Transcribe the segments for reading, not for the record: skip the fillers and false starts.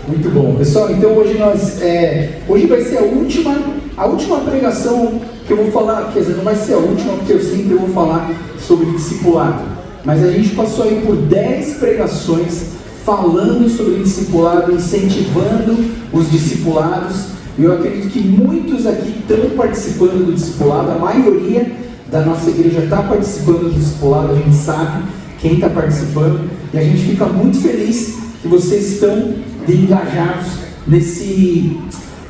Muito bom, pessoal. Então hoje vai ser a última pregação que eu vou falar, quer dizer, não vai ser a última, porque eu sempre vou falar sobre discipulado. Mas a gente passou aí por 10 pregações falando sobre discipulado, incentivando os discipulados. E eu acredito que muitos aqui estão participando do discipulado, a maioria da nossa igreja está participando do discipulado, a gente sabe quem está participando, e a gente fica muito feliz que vocês estão engajados nesse,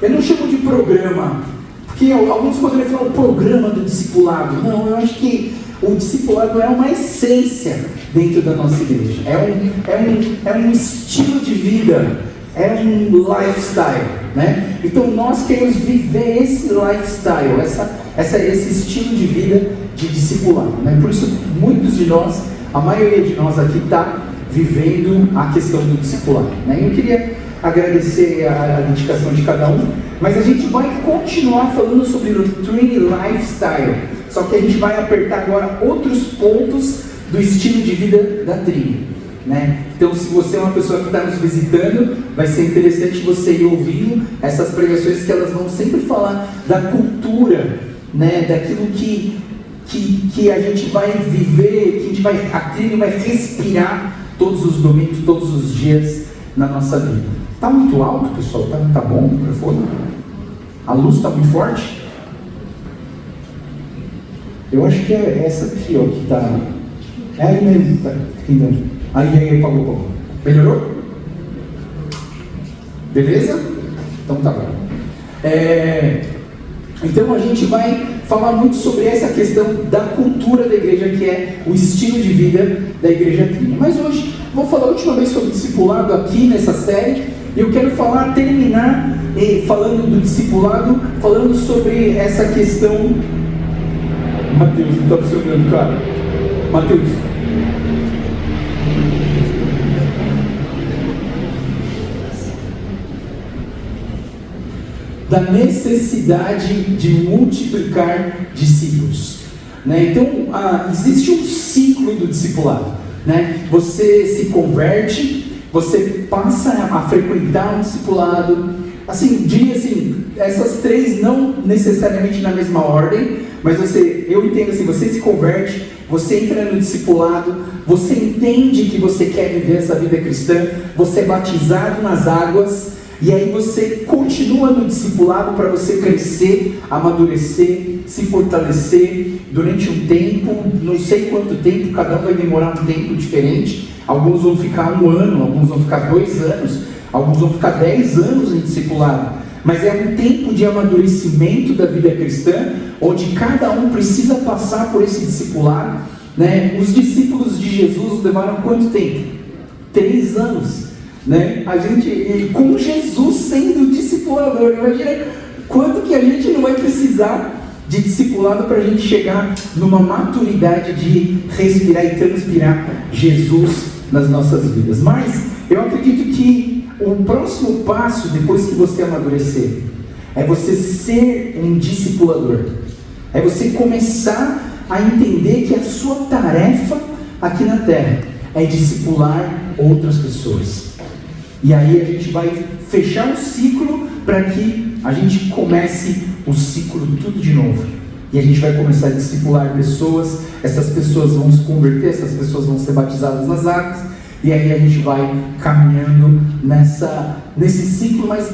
eu não chamo de programa, porque alguns poderiam falar o programa do discipulado. Não, eu acho que o discipulado é uma essência dentro da nossa igreja, é um estilo de vida, é um lifestyle, né? Então nós queremos viver esse lifestyle, esse estilo de vida de discipulado, né? Por isso muitos de nós, a maioria de nós aqui está vivendo a questão do discipulado, né? Eu queria agradecer a dedicação de cada um, mas a gente vai continuar falando sobre o Trinity Lifestyle, só que a gente vai apertar agora outros pontos do estilo de vida da Trinity, né? Então, se você é uma pessoa que está nos visitando, vai ser interessante você ir ouvindo essas pregações, que elas vão sempre falar da cultura, né? Daquilo que a gente vai viver, a Trinity vai respirar todos os domingos, todos os dias na nossa vida. Está muito alto, pessoal? Tá bom o microfone? A luz está muito forte? Eu acho que é essa aqui, ó, que está... É aí mesmo, tá? Aí, apagou. Melhorou? Beleza? Então tá bom. Então a gente vai falar muito sobre essa questão da cultura da igreja, que é o estilo de vida da igreja Trinity. Mas hoje vou falar a última vez sobre discipulado aqui nessa série. E eu quero terminar falando do discipulado, falando sobre essa questão. Mateus, não está funcionando, cara. Mateus. Da necessidade de multiplicar discípulos, né? Então, existe um ciclo do discipulado, né? Você se converte, você passa a frequentar um discipulado, diria assim, essas 3 não necessariamente na mesma ordem, mas eu entendo assim, você se converte, você entra no discipulado, você entende que você quer viver essa vida cristã, você é batizado nas águas, e aí você continua no discipulado para você crescer, amadurecer, se fortalecer durante um tempo, não sei quanto tempo, cada um vai demorar um tempo diferente. Alguns vão ficar 1 ano, alguns vão ficar 2 anos, alguns vão ficar 10 anos em discipulado. Mas é um tempo de amadurecimento da vida cristã, onde cada um precisa passar por esse discipulado, né? Os discípulos de Jesus levaram quanto tempo? 3 anos. Né? A gente, com Jesus sendo discipulador, imagina quanto que a gente não vai precisar de discipulado para a gente chegar numa maturidade de respirar e transpirar Jesus nas nossas vidas. Mas eu acredito que o próximo passo, depois que você amadurecer, é você ser um discipulador, é você começar a entender que a sua tarefa aqui na terra é discipular outras pessoas. E aí a gente vai fechar um ciclo para que a gente comece o ciclo tudo de novo. E a gente vai começar a discipular pessoas, essas pessoas vão se converter, essas pessoas vão ser batizadas nas águas, e aí a gente vai caminhando nesse ciclo. Mas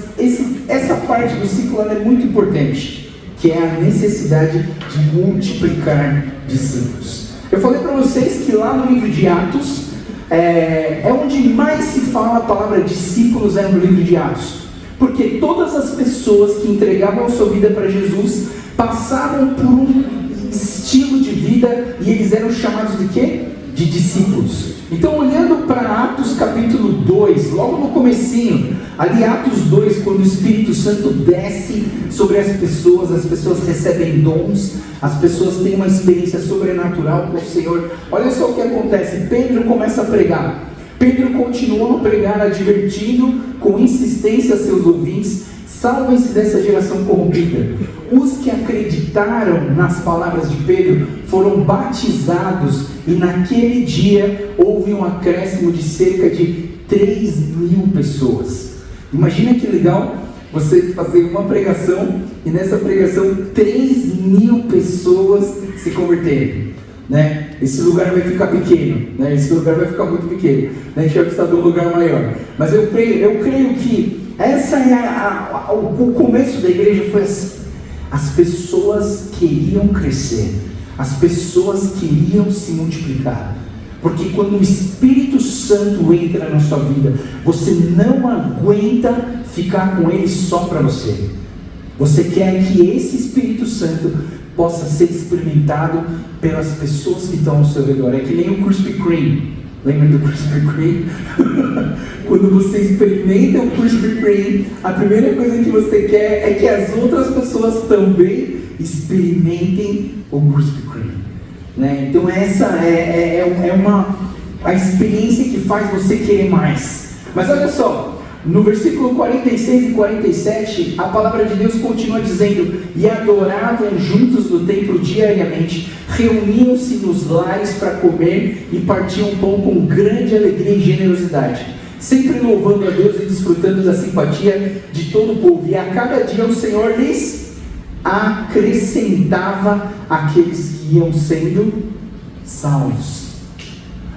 essa parte do ciclo é muito importante, que é a necessidade de multiplicar discípulos. Eu falei para vocês que lá no livro de Atos, é onde mais se fala a palavra discípulos, no livro de Atos, porque todas as pessoas que entregavam a sua vida para Jesus passavam por um estilo de vida e eles eram chamados de quê? De discípulos. Então, olhando para Atos capítulo 2, logo no comecinho, ali Atos 2, quando o Espírito Santo desce sobre as pessoas recebem dons, as pessoas têm uma experiência sobrenatural com o Senhor. Olha só o que acontece, Pedro começa a pregar, Pedro continua a pregar, advertindo com insistência a seus ouvintes: salvem-se dessa geração corrompida. Os que acreditaram nas palavras de Pedro foram batizados, e naquele dia houve um acréscimo de cerca de 3.000 pessoas. Imagina que legal você fazer uma pregação e nessa pregação 3.000 pessoas se converterem, né? Esse lugar vai ficar pequeno, né? Esse lugar vai ficar muito pequeno, né? A gente vai precisar de um lugar maior. Mas eu creio que essa é o começo da igreja foi assim. As pessoas queriam crescer, as pessoas queriam se multiplicar. Porque quando o Espírito Santo entra na sua vida, você não aguenta ficar com ele só para você. Você quer que esse Espírito Santo possa ser experimentado pelas pessoas que estão ao seu redor. É que nem o Krispy Kreme. Lembra do Krispy Kreme? Quando você experimenta o Krispy Kreme, a primeira coisa que você quer é que as outras pessoas também experimentem o Krispy Kreme, né? Então essa é a experiência que faz você querer mais. Mas olha só, no versículo 46 e 47, a palavra de Deus continua dizendo: e adoravam juntos no templo diariamente, reuniam-se nos lares para comer e partiam pão com grande alegria e generosidade, sempre louvando a Deus e desfrutando da simpatia de todo o povo. E a cada dia o Senhor lhes acrescentava aqueles que iam sendo salvos.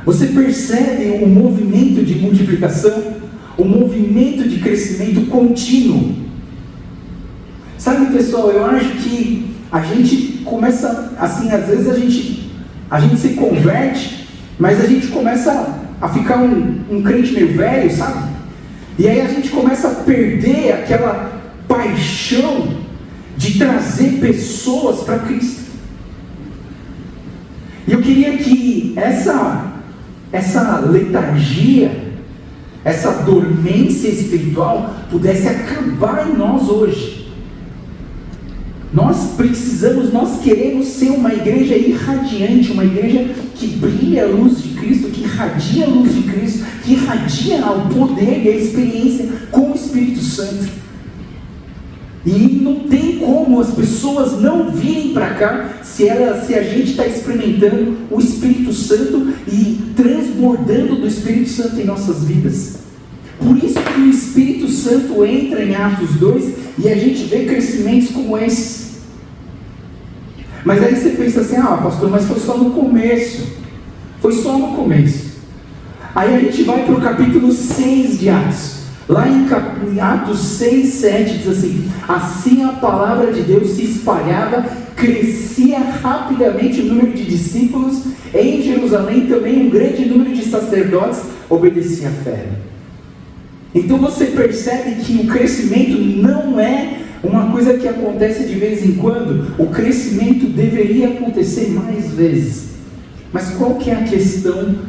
Você percebe o movimento de multiplicação? O movimento de crescimento contínuo. Sabe, pessoal, eu acho que a gente começa assim, às vezes a gente se converte, mas a gente começa a ficar um crente meio velho, sabe? E aí a gente começa a perder aquela paixão de trazer pessoas para Cristo. E eu queria que essa letargia, essa dormência espiritual pudesse acabar em nós hoje. Nós queremos ser uma igreja irradiante, uma igreja que brilha a luz de Cristo, que irradia a luz de Cristo, que irradia o poder e a experiência com o Espírito Santo. E não tem como as pessoas não virem para cá se a gente está experimentando o Espírito Santo e transbordando do Espírito Santo em nossas vidas. Por isso que o Espírito Santo entra em Atos 2 e a gente vê crescimentos como esses. Mas aí você pensa assim: ah, pastor, mas foi só no começo. Foi só no começo. Aí a gente vai para o capítulo 6 de Atos. Lá em Atos 6, 7 diz assim: assim a palavra de Deus se espalhava, crescia rapidamente o número de discípulos. Em Jerusalém também um grande número de sacerdotes obedecia à fé. Então você percebe que o crescimento não é uma coisa que acontece de vez em quando. O crescimento deveria acontecer mais vezes. Mas qual que é a questão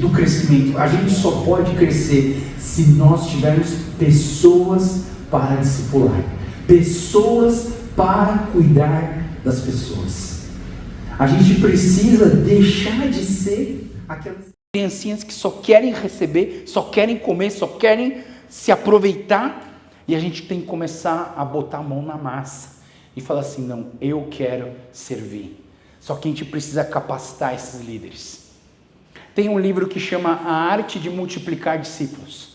do crescimento? A gente só pode crescer se nós tivermos pessoas para discipular, pessoas para cuidar das pessoas. A gente precisa deixar de ser aquelas criancinhas que só querem receber, só querem comer, só querem se aproveitar, e a gente tem que começar a botar a mão na massa e falar assim: não, eu quero servir. Só que a gente precisa capacitar esses líderes. Tem um livro que chama A Arte de Multiplicar Discípulos.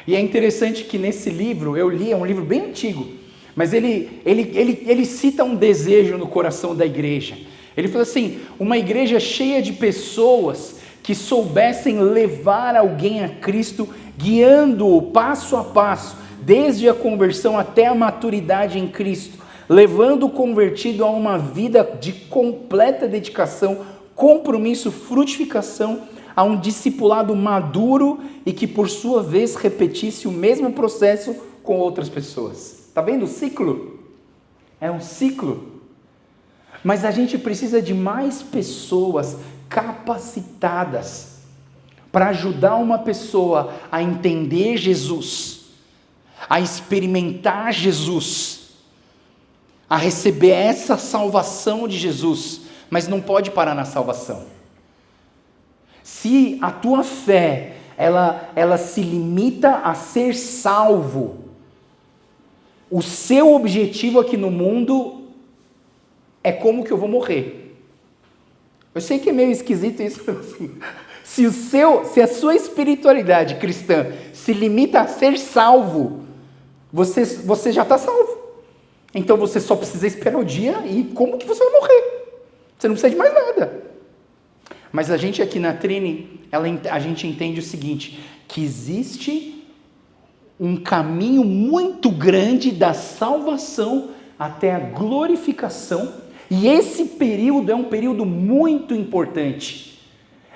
E é interessante que nesse livro, eu li, é um livro bem antigo, mas ele cita um desejo no coração da igreja. Ele fala assim: uma igreja cheia de pessoas que soubessem levar alguém a Cristo, guiando-o passo a passo, desde a conversão até a maturidade em Cristo, levando o convertido a uma vida de completa dedicação, compromisso, frutificação, a um discipulado maduro e que por sua vez repetisse o mesmo processo com outras pessoas. Está vendo o ciclo? É um ciclo. Mas a gente precisa de mais pessoas capacitadas para ajudar uma pessoa a entender Jesus, a experimentar Jesus, a receber essa salvação de Jesus, mas não pode parar na salvação. Se a tua fé, ela se limita a ser salvo, o seu objetivo aqui no mundo é como que eu vou morrer. Eu sei que é meio esquisito isso, assim. Se a sua espiritualidade cristã se limita a ser salvo, você já está salvo. Então você só precisa esperar o dia e como que você vai morrer. Você não precisa de mais nada. Mas a gente aqui na Trini, a gente entende o seguinte, que existe um caminho muito grande da salvação até a glorificação, e esse período é um período muito importante.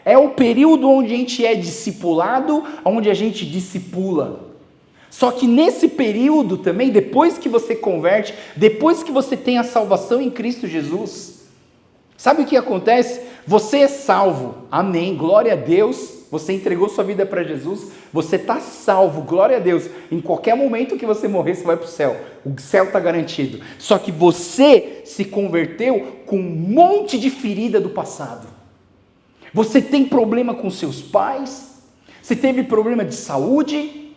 É o período onde a gente é discipulado, onde a gente discipula. Só que nesse período também, depois que você converte, depois que você tem a salvação em Cristo Jesus, sabe o que acontece? Você é salvo, amém, glória a Deus, você entregou sua vida para Jesus, você está salvo, glória a Deus, em qualquer momento que você morrer, você vai para o céu está garantido. Só que você se converteu com um monte de ferida do passado. Você tem problema com seus pais, você teve problema de saúde,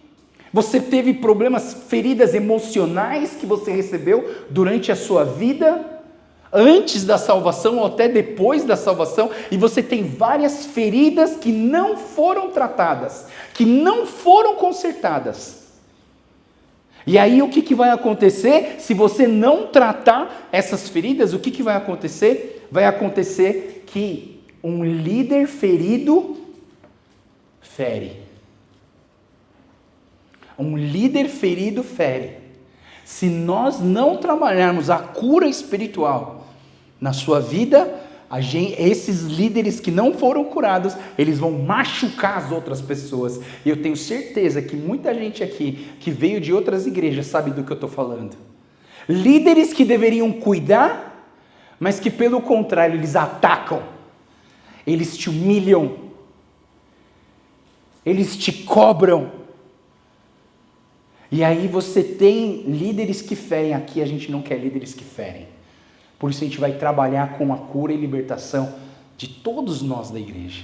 você teve problemas, feridas emocionais que você recebeu durante a sua vida, antes da salvação ou até depois da salvação, e você tem várias feridas que não foram tratadas, que não foram consertadas. E aí o que vai acontecer? Se você não tratar essas feridas, o que vai acontecer? Vai acontecer que um líder ferido fere. Um líder ferido fere. Se nós não trabalharmos a cura espiritual na sua vida, esses líderes que não foram curados, eles vão machucar as outras pessoas. E eu tenho certeza que muita gente aqui, que veio de outras igrejas, sabe do que eu estou falando. Líderes que deveriam cuidar, mas que pelo contrário, eles atacam, eles te humilham, eles te cobram. E aí você tem líderes que ferem. Aqui a gente não quer líderes que ferem. Por isso a gente vai trabalhar com a cura e libertação de todos nós da igreja.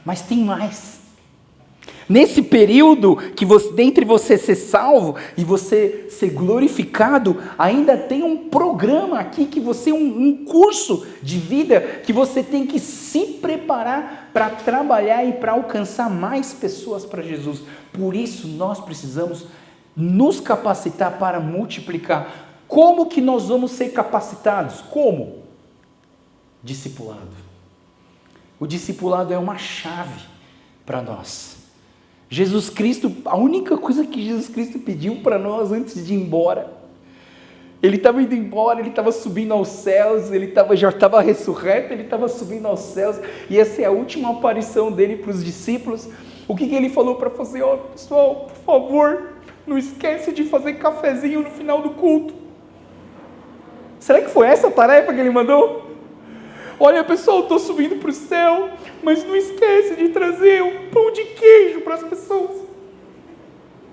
Mas tem mais. Nesse período que dentre você ser salvo e você ser glorificado, ainda tem um programa aqui, que você, um curso de vida, que você tem que se preparar para trabalhar e para alcançar mais pessoas para Jesus. Por isso nós precisamos nos capacitar para multiplicar. Como que nós vamos ser capacitados? Como? Discipulado. O discipulado é uma chave para nós. Jesus Cristo, a única coisa que Jesus Cristo pediu para nós antes de ir embora, ele estava indo embora, ele estava subindo aos céus, já estava ressurreto, ele estava subindo aos céus, e essa é a última aparição dele para os discípulos. O que ele falou para fazer? Pessoal, por favor, não esquece de fazer cafezinho no final do culto. Será que foi essa a tarefa que ele mandou? Olha, pessoal, estou subindo para o céu, mas não esquece de trazer um pão de queijo para as pessoas.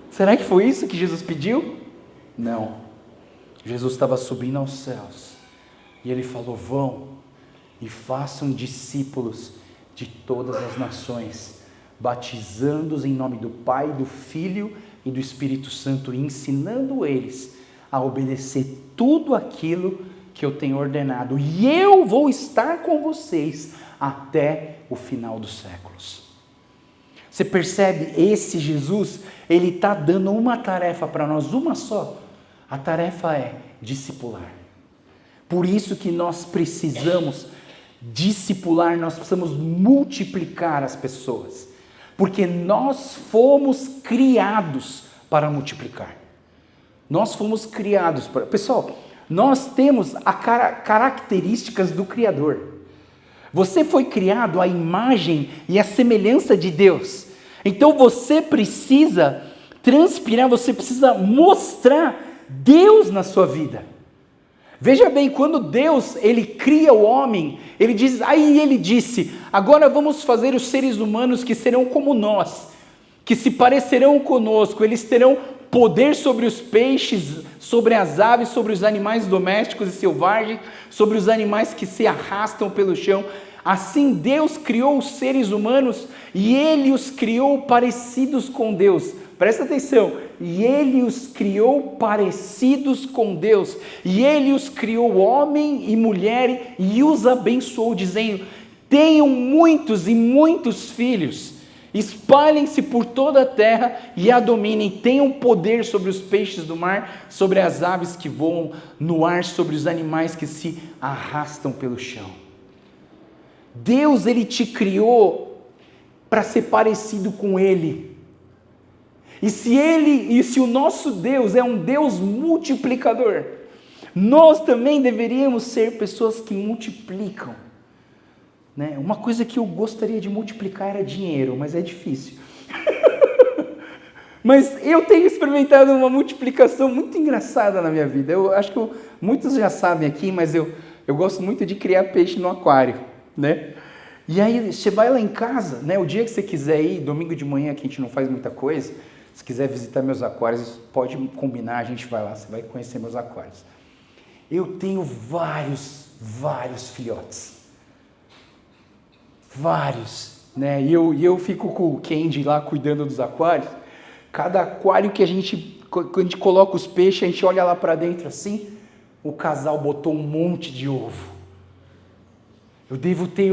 Será que foi isso que Jesus pediu? Não. Jesus estava subindo aos céus e ele falou: vão e façam discípulos de todas as nações, batizando-os em nome do Pai, do Filho e do Espírito Santo, e ensinando eles a obedecer tudo aquilo que eu tenho ordenado, e eu vou estar com vocês até o final dos séculos. Você percebe? Esse Jesus, ele está dando uma tarefa para nós, uma só. A tarefa é discipular. Por isso que nós precisamos discipular, nós precisamos multiplicar as pessoas, porque nós fomos criados para multiplicar. Nós fomos criados para... Pessoal, nós temos as características do Criador. Você foi criado à imagem e à semelhança de Deus. Então você precisa transpirar, você precisa mostrar Deus na sua vida. Veja bem, quando Deus, ele cria o homem, ele disse, agora vamos fazer os seres humanos que serão como nós, que se parecerão conosco, eles terão poder sobre os peixes, sobre as aves, sobre os animais domésticos e selvagens, sobre os animais que se arrastam pelo chão. Assim Deus criou os seres humanos e Ele os criou parecidos com Deus. Presta atenção, e Ele os criou parecidos com Deus, e Ele os criou homem e mulher e os abençoou, dizendo: tenham muitos e muitos filhos, espalhem-se por toda a terra e a dominem, tenham poder sobre os peixes do mar, sobre as aves que voam no ar, sobre os animais que se arrastam pelo chão. Deus, Ele te criou para ser parecido com Ele. E se o nosso Deus é um Deus multiplicador, nós também deveríamos ser pessoas que multiplicam. Né? Uma coisa que eu gostaria de multiplicar era dinheiro, mas é difícil. Mas eu tenho experimentado uma multiplicação muito engraçada na minha vida. Eu acho que muitos já sabem aqui, mas eu gosto muito de criar peixe no aquário. Né? E aí você vai lá em casa, né? O dia que você quiser ir, domingo de manhã que a gente não faz muita coisa, se quiser visitar meus aquários, pode combinar, a gente vai lá, você vai conhecer meus aquários. Eu tenho vários filhotes. Vários, né? E eu fico com o Candy lá cuidando dos aquários. Cada aquário que quando a gente coloca os peixes, a gente olha lá para dentro assim, o casal botou um monte de ovo. Eu devo ter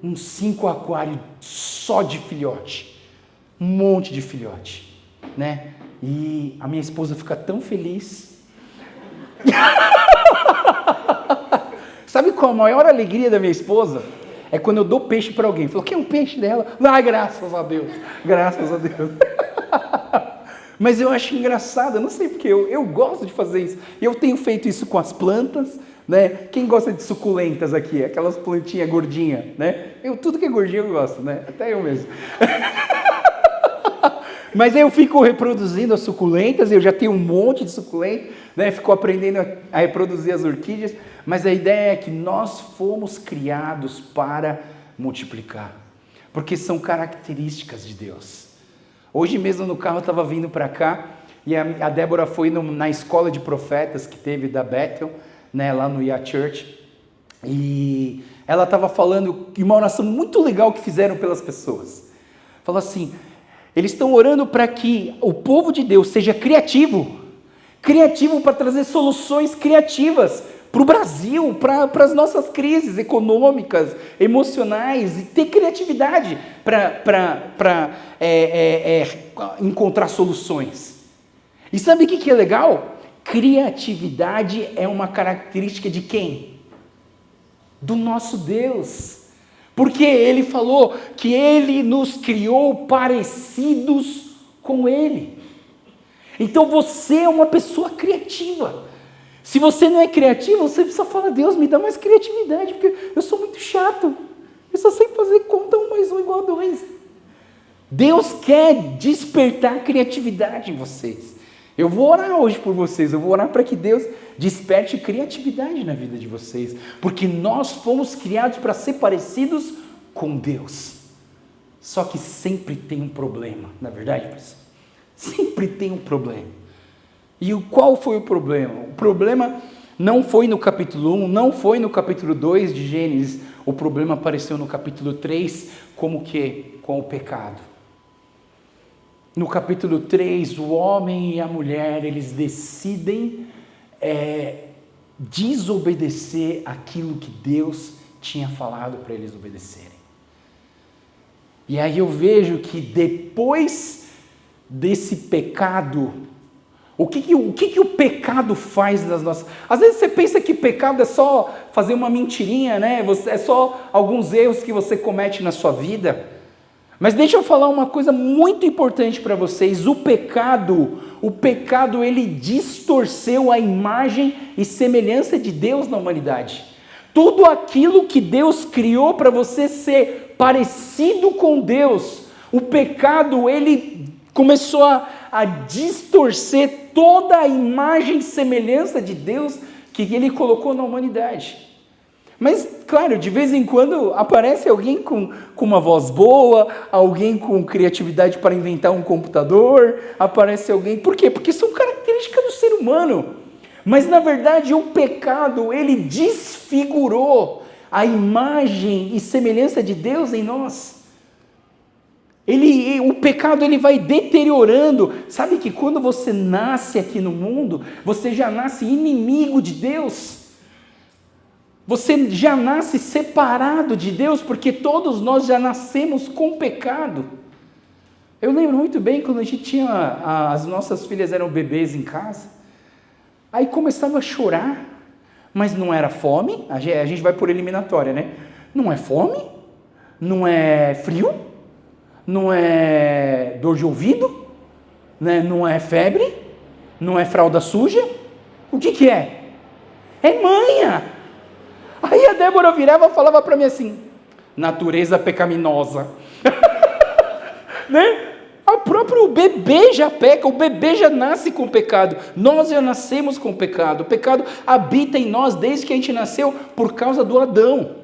uns 5 aquários só de filhote. Um monte de filhote. Né? E a minha esposa fica tão feliz. Sabe qual a maior alegria da minha esposa? É quando eu dou peixe para alguém. Falou, quer um peixe dela? Ai, graças a Deus. Graças a Deus. Mas eu acho engraçado, eu não sei porque, eu gosto de fazer isso. Eu tenho feito isso com as plantas, né? Quem gosta de suculentas aqui? Aquelas plantinhas gordinhas, né? Tudo que é gordinho eu gosto, né? Até eu mesmo. Mas eu fico reproduzindo as suculentas, eu já tenho um monte de suculentas, né? Fico aprendendo a reproduzir as orquídeas, mas a ideia é que nós fomos criados para multiplicar, porque são características de Deus. Hoje mesmo no carro eu estava vindo para cá, e a Débora foi na escola de profetas que teve da Bethel, né? Lá no IA Church, e ela estava falando de uma oração muito legal que fizeram pelas pessoas. Falou assim, eles estão orando para que o povo de Deus seja criativo para trazer soluções criativas para o Brasil, para as nossas crises econômicas, emocionais, e ter criatividade para encontrar soluções. E sabe o que é legal? Criatividade é uma característica de quem? Do nosso Deus. Porque Ele falou que Ele nos criou parecidos com Ele. Então você é uma pessoa criativa. Se você não é criativo, você precisa falar, Deus, me dá mais criatividade, porque eu sou muito chato. Eu só sei fazer conta 1 mais 1 igual a 2. Deus quer despertar criatividade em vocês. Eu vou orar hoje por vocês, eu vou orar para que Deus desperte criatividade na vida de vocês, porque nós fomos criados para ser parecidos com Deus. Só que sempre tem um problema, na verdade, pessoal? Sempre tem um problema. E qual foi o problema? O problema não foi no capítulo 1, não foi no capítulo 2 de Gênesis, o problema apareceu no capítulo 3, como que? Com o pecado. No capítulo 3, o homem e a mulher, eles decidem desobedecer aquilo que Deus tinha falado para eles obedecerem. E aí eu vejo que depois desse pecado, o que o pecado faz nas nossas... Às vezes você pensa que pecado é só fazer uma mentirinha, né? É só alguns erros que você comete na sua vida. Mas deixa eu falar uma coisa muito importante para vocês. O pecado ele distorceu a imagem e semelhança de Deus na humanidade. Tudo aquilo que Deus criou para você ser parecido com Deus, o pecado ele começou a distorcer toda a imagem e semelhança de Deus que Ele colocou na humanidade. Mas, claro, de vez em quando aparece alguém com uma voz boa, alguém com criatividade para inventar um computador, aparece alguém... Por quê? Porque são características do ser humano. Mas, na verdade, o pecado, ele desfigurou a imagem e semelhança de Deus em nós. O pecado ele vai deteriorando. Sabe que quando você nasce aqui no mundo, você já nasce inimigo de Deus. Você já nasce separado de Deus, porque todos nós já nascemos com pecado. Eu lembro muito bem quando a gente tinha, as nossas filhas eram bebês em casa, aí começava a chorar, mas não era fome, a gente vai por eliminatória, né? Não é fome, não é frio, não é dor de ouvido, né? Não é febre, não é fralda suja, o que é? É manha! Aí a Débora virava e falava para mim assim, natureza pecaminosa, né? O próprio bebê já peca, o bebê já nasce com pecado, nós já nascemos com pecado, o pecado habita em nós desde que a gente nasceu por causa do Adão.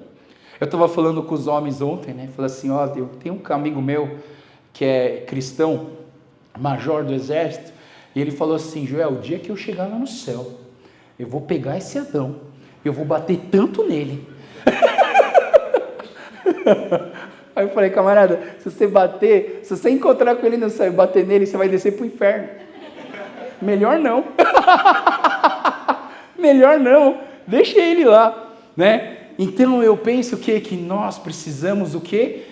Eu estava falando com os homens ontem, né? Falei assim, ó, eu tenho um amigo meu que é cristão, major do exército, e ele falou assim, Joel, o dia que eu chegar lá no céu, eu vou pegar esse Adão, eu vou bater tanto nele. Aí eu falei, camarada, se você encontrar com ele no céu e bater nele, você vai descer pro inferno. Melhor não. Melhor não. Deixa ele lá, né? Então eu penso que nós precisamos o quê?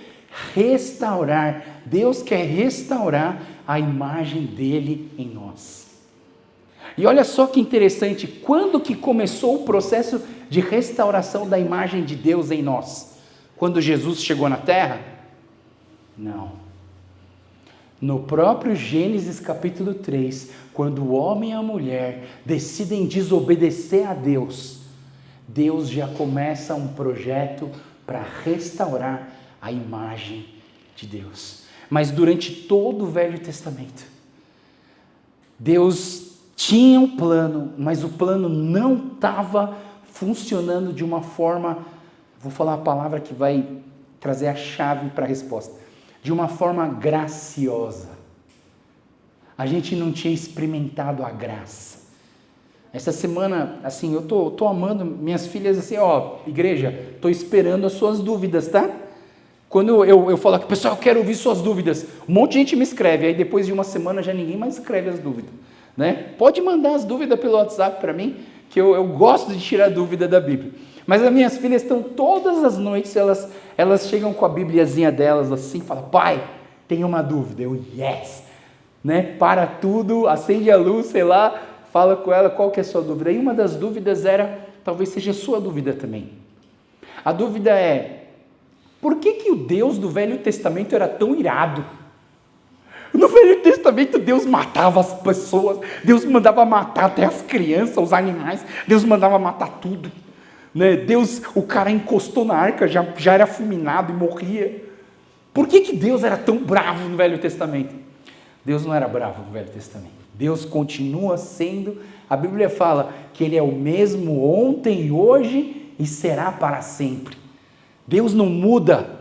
Restaurar. Deus quer restaurar a imagem dele em nós. E olha só que interessante, quando que começou o processo de restauração da imagem de Deus em nós? Quando Jesus chegou na terra? Não. No próprio Gênesis capítulo 3, quando o homem e a mulher decidem desobedecer a Deus, Deus já começa um projeto para restaurar a imagem de Deus. Mas durante todo o Velho Testamento, Deus tinha um plano, mas o plano não estava funcionando de uma forma, vou falar a palavra que vai trazer a chave para a resposta, de uma forma graciosa. A gente não tinha experimentado a graça. Essa semana, assim, eu tô amando minhas filhas, assim, ó, igreja, tô esperando as suas dúvidas, tá? Quando eu falo aqui, pessoal, eu quero ouvir suas dúvidas, um monte de gente me escreve, aí depois de uma semana já ninguém mais escreve as dúvidas, né? Pode mandar as dúvidas pelo WhatsApp para mim, que eu gosto de tirar dúvida da Bíblia. Mas as minhas filhas estão todas as noites, elas chegam com a Bibliazinha delas assim, falam, pai, tem uma dúvida. Eu, yes, né? Para tudo, acende a luz, sei lá, fala com ela qual que é a sua dúvida. E uma das dúvidas era, talvez seja a sua dúvida também. A dúvida é, por que o Deus do Velho Testamento era tão irado? No Velho Testamento Deus matava as pessoas, Deus mandava matar até as crianças, os animais, Deus mandava matar tudo. Né? Deus, o cara encostou na arca, já era fulminado e morria. Por que Deus era tão bravo no Velho Testamento? Deus não era bravo no Velho Testamento. Deus continua sendo, a Bíblia fala que Ele é o mesmo ontem, hoje e será para sempre. Deus não muda.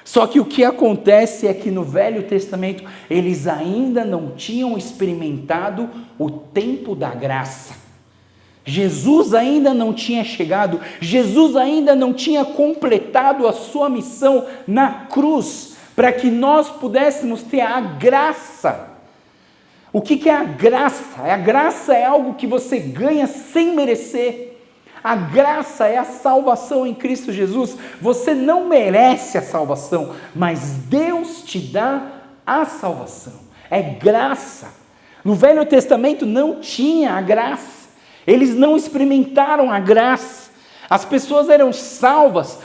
Só que o que acontece é que no Velho Testamento eles ainda não tinham experimentado o tempo da graça. Jesus ainda não tinha chegado, Jesus ainda não tinha completado a sua missão na cruz, para que nós pudéssemos ter a graça. O que é a graça? A graça é algo que você ganha sem merecer. A graça é a salvação em Cristo Jesus. Você não merece a salvação, mas Deus te dá a salvação. É graça. No Velho Testamento não tinha a graça. Eles não experimentaram a graça. As pessoas eram salvas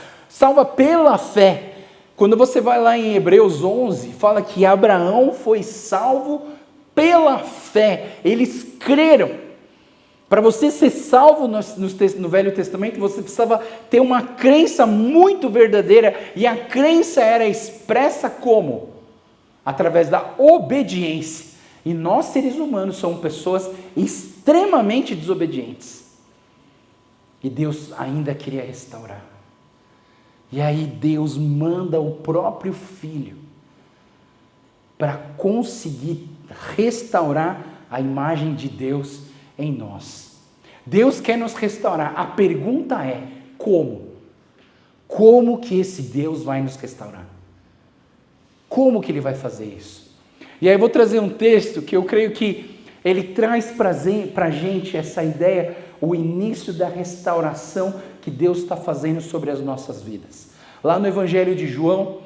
pela fé. Quando você vai lá em Hebreus 11, fala que Abraão foi salvo pela fé. Eles creram. Para você ser salvo no Velho Testamento, você precisava ter uma crença muito verdadeira. E a crença era expressa como? Através da obediência. E nós, seres humanos, somos pessoas extremamente desobedientes. E Deus ainda queria restaurar. E aí Deus manda o próprio Filho para conseguir restaurar a imagem de Deus em nós. Deus quer nos restaurar. A pergunta é, como? Como que esse Deus vai nos restaurar? Como que Ele vai fazer isso? E aí eu vou trazer um texto que eu creio que ele traz para a gente essa ideia, o início da restauração que Deus está fazendo sobre as nossas vidas. Lá no Evangelho de João,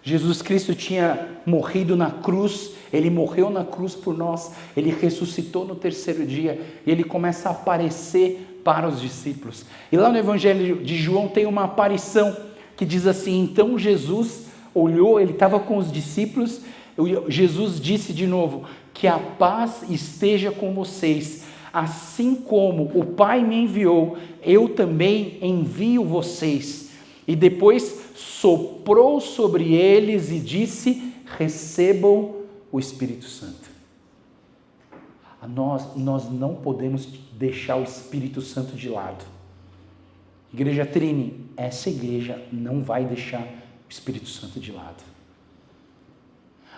Jesus Cristo tinha morrido na cruz, Ele morreu na cruz por nós, Ele ressuscitou no terceiro dia, e Ele começa a aparecer para os discípulos. E lá no Evangelho de João tem uma aparição que diz assim: então Jesus olhou, Ele estava com os discípulos, Jesus disse de novo, que a paz esteja com vocês, assim como o Pai me enviou, eu também envio vocês. E depois soprou sobre eles e disse: recebam o Espírito Santo. Nós não podemos deixar o Espírito Santo de lado. Igreja Trini, essa igreja não vai deixar o Espírito Santo de lado.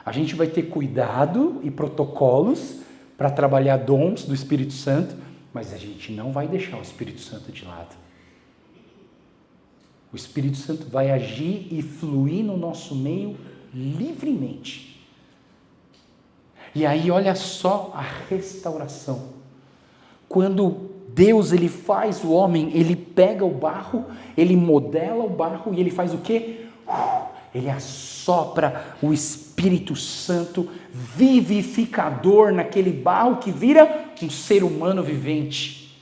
A gente vai ter cuidado e protocolos para trabalhar dons do Espírito Santo, mas a gente não vai deixar o Espírito Santo de lado. O Espírito Santo vai agir e fluir no nosso meio livremente. E aí olha só a restauração. Quando Deus ele faz o homem, ele pega o barro, ele modela o barro e ele faz o quê? Ele assopra o Espírito Santo vivificador naquele barro que vira um ser humano vivente,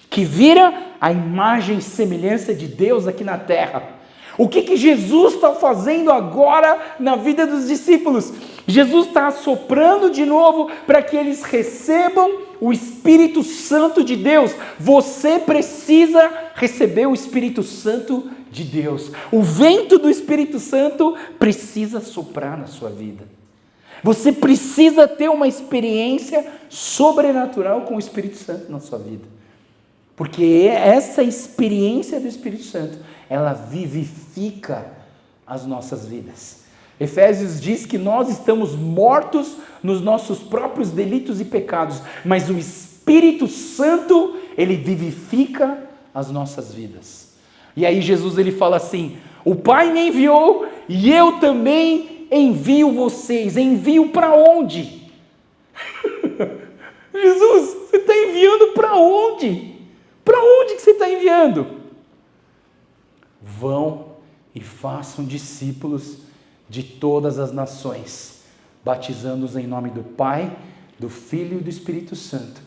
que vira a imagem e semelhança de Deus aqui na terra. O que Jesus está fazendo agora na vida dos discípulos? Jesus está assoprando de novo para que eles recebam o Espírito Santo de Deus. Você precisa receber o Espírito Santo de Deus. O vento do Espírito Santo precisa soprar na sua vida. Você precisa ter uma experiência sobrenatural com o Espírito Santo na sua vida. Porque essa experiência do Espírito Santo, ela vivifica as nossas vidas. Efésios diz que nós estamos mortos nos nossos próprios delitos e pecados, mas o Espírito Santo, ele vivifica as nossas vidas. E aí Jesus ele fala assim: o Pai me enviou e eu também envio vocês. Envio para onde? Jesus, você está enviando para onde? Para onde que você está enviando? Vão e façam discípulos de todas as nações, batizando-os em nome do Pai, do Filho e do Espírito Santo,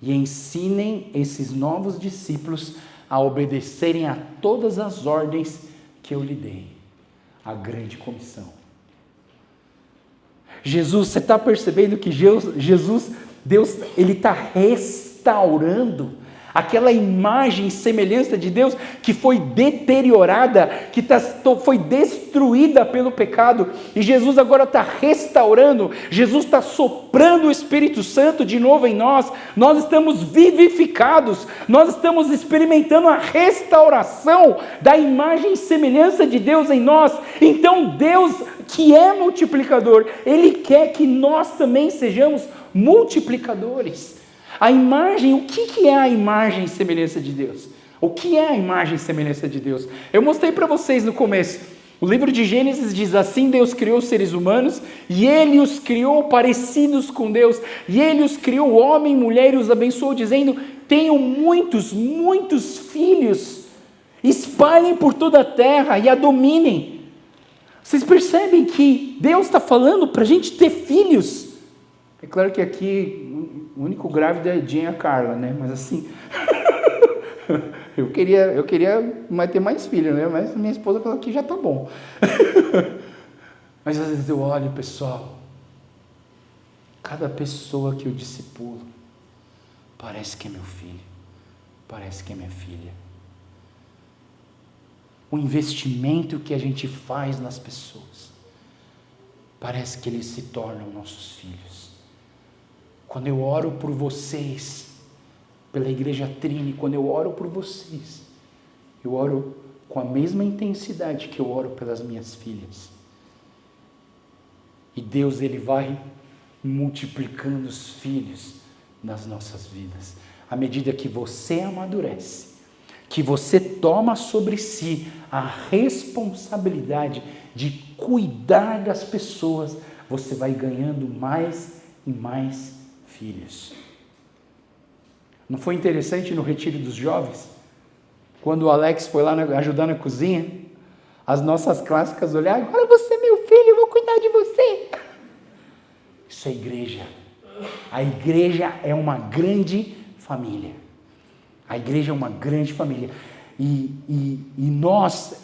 e ensinem esses novos discípulos a obedecerem a todas as ordens que eu lhe dei. A grande comissão. Jesus, você está percebendo que Deus, ele está restaurando aquela imagem e semelhança de Deus que foi deteriorada, que foi destruída pelo pecado, e Jesus agora está restaurando, Jesus está soprando o Espírito Santo de novo em nós, nós estamos vivificados, nós estamos experimentando a restauração da imagem e semelhança de Deus em nós. Então Deus, que é multiplicador, Ele quer que nós também sejamos multiplicadores. A imagem, o que é a imagem e semelhança de Deus? O que é a imagem e semelhança de Deus? Eu mostrei para vocês no começo. O livro de Gênesis diz: assim Deus criou os seres humanos, e Ele os criou parecidos com Deus, e Ele os criou homem e mulher, e os abençoou, dizendo: tenham muitos, muitos filhos, espalhem por toda a terra e a dominem. Vocês percebem que Deus está falando para a gente ter filhos? É claro que aqui o único grávido é a Jean e a Carla, né? Mas assim, eu queria ter mais filhos, né? Mas minha esposa falou que já está bom. Mas às vezes eu olho, pessoal, cada pessoa que eu discipulo, parece que é meu filho, parece que é minha filha. O investimento que a gente faz nas pessoas, parece que eles se tornam nossos filhos. Quando eu oro por vocês, pela Igreja Trini, quando eu oro por vocês, eu oro com a mesma intensidade que eu oro pelas minhas filhas. E Deus, Ele vai multiplicando os filhos nas nossas vidas. À medida que você amadurece, que você toma sobre si a responsabilidade de cuidar das pessoas, você vai ganhando mais e mais filhos. Não foi interessante no retiro dos jovens? Quando o Alex foi lá ajudar na cozinha, as nossas clássicas olhares, agora você é meu filho, eu vou cuidar de você. Isso é igreja. A igreja é uma grande família. A igreja é uma grande família. E nós,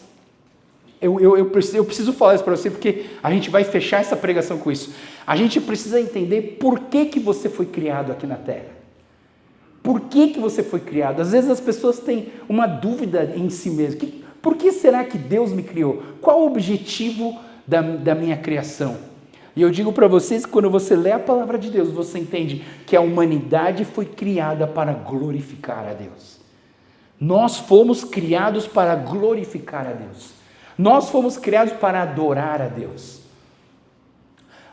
eu preciso falar isso para você, porque a gente vai fechar essa pregação com isso. A gente precisa entender por que você foi criado aqui na terra. Por que você foi criado? Às vezes as pessoas têm uma dúvida em si mesmas. Por que será que Deus me criou? Qual o objetivo da minha criação? E eu digo para vocês que quando você lê a palavra de Deus, você entende que a humanidade foi criada para glorificar a Deus. Nós fomos criados para glorificar a Deus. Nós fomos criados para adorar a Deus.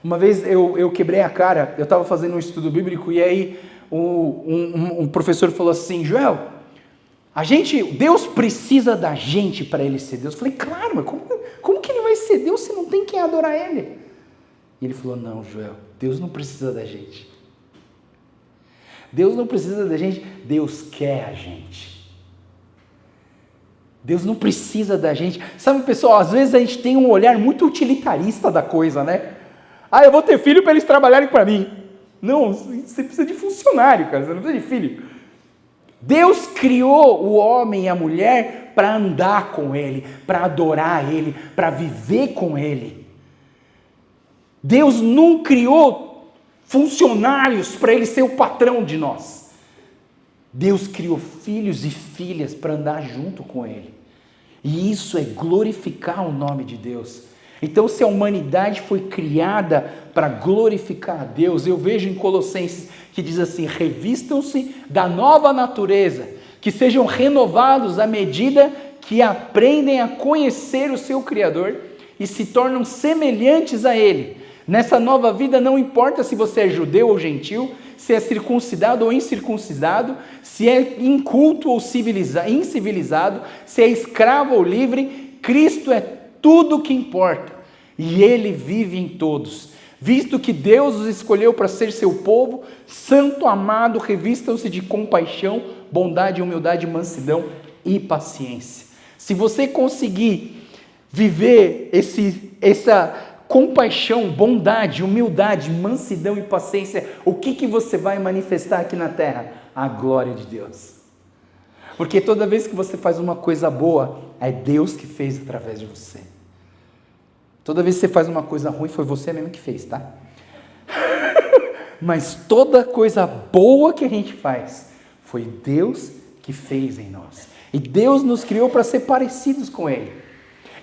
Uma vez eu quebrei a cara, eu estava fazendo um estudo bíblico e aí um professor falou assim, Joel, Deus precisa da gente para ele ser Deus. Eu falei, claro, mas como que ele vai ser Deus se não tem quem adorar ele? E ele falou, não, Joel, Deus não precisa da gente. Deus não precisa da gente, Deus quer a gente. Deus não precisa da gente. Sabe, pessoal, às vezes a gente tem um olhar muito utilitarista da coisa, né? Eu vou ter filho para eles trabalharem para mim. Não, você precisa de funcionário, cara, você não precisa de filho. Deus criou o homem e a mulher para andar com ele, para adorar ele, para viver com ele. Deus não criou funcionários para ele ser o patrão de nós. Deus criou filhos e filhas para andar junto com ele. E isso é glorificar o nome de Deus. Então, se a humanidade foi criada para glorificar a Deus, eu vejo em Colossenses que diz assim, revistam-se da nova natureza, que sejam renovados à medida que aprendem a conhecer o seu Criador e se tornam semelhantes a Ele. Nessa nova vida não importa se você é judeu ou gentil, se é circuncidado ou incircuncidado, se é inculto ou incivilizado, se é escravo ou livre, Cristo é tudo o que importa e Ele vive em todos. Visto que Deus os escolheu para ser seu povo, santo, amado, revistam-se de compaixão, bondade, humildade, mansidão e paciência. Se você conseguir viver essa compaixão, bondade, humildade, mansidão e paciência, o que você vai manifestar aqui na terra? A glória de Deus. Porque toda vez que você faz uma coisa boa, é Deus que fez através de você. Toda vez que você faz uma coisa ruim, foi você mesmo que fez, tá? Mas toda coisa boa que a gente faz, foi Deus que fez em nós. E Deus nos criou para ser parecidos com Ele.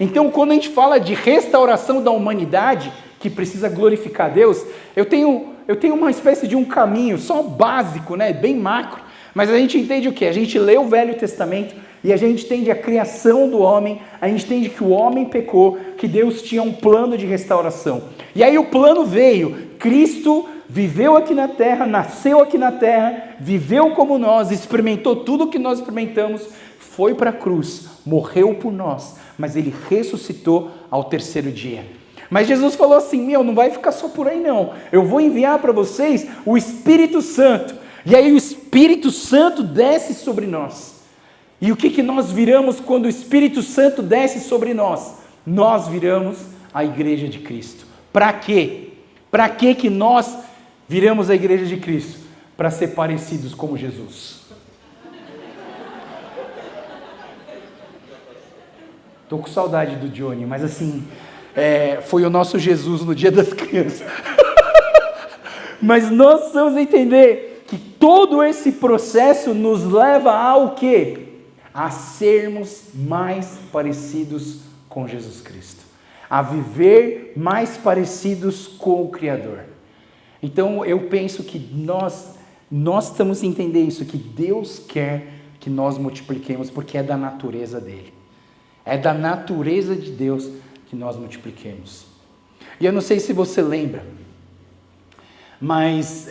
Então, quando a gente fala de restauração da humanidade, que precisa glorificar Deus, eu tenho uma espécie de um caminho, só básico, né? Bem macro, mas a gente entende o quê? A gente lê o Velho Testamento e a gente entende a criação do homem, a gente entende que o homem pecou, que Deus tinha um plano de restauração. E aí o plano veio, Cristo viveu aqui na terra, nasceu aqui na terra, viveu como nós, experimentou tudo o que nós experimentamos, foi para a cruz, morreu por nós, mas Ele ressuscitou ao terceiro dia. Mas Jesus falou assim, não vai ficar só por aí não, eu vou enviar para vocês o Espírito Santo, e aí o Espírito Santo desce sobre nós. E o que nós viramos quando o Espírito Santo desce sobre nós? Nós viramos a igreja de Cristo. Para quê? Para que nós viramos a igreja de Cristo? Para ser parecidos como Jesus. Estou com saudade do Johnny, mas assim, foi o nosso Jesus no Dia das Crianças. Mas nós precisamos entender que todo esse processo nos leva ao quê? A sermos mais parecidos com Jesus Cristo, a viver mais parecidos com o Criador. Então eu penso que nós estamos a entender isso, que Deus quer que nós multipliquemos, porque é da natureza dele, é da natureza de Deus que nós multipliquemos. E eu não sei se você lembra, mas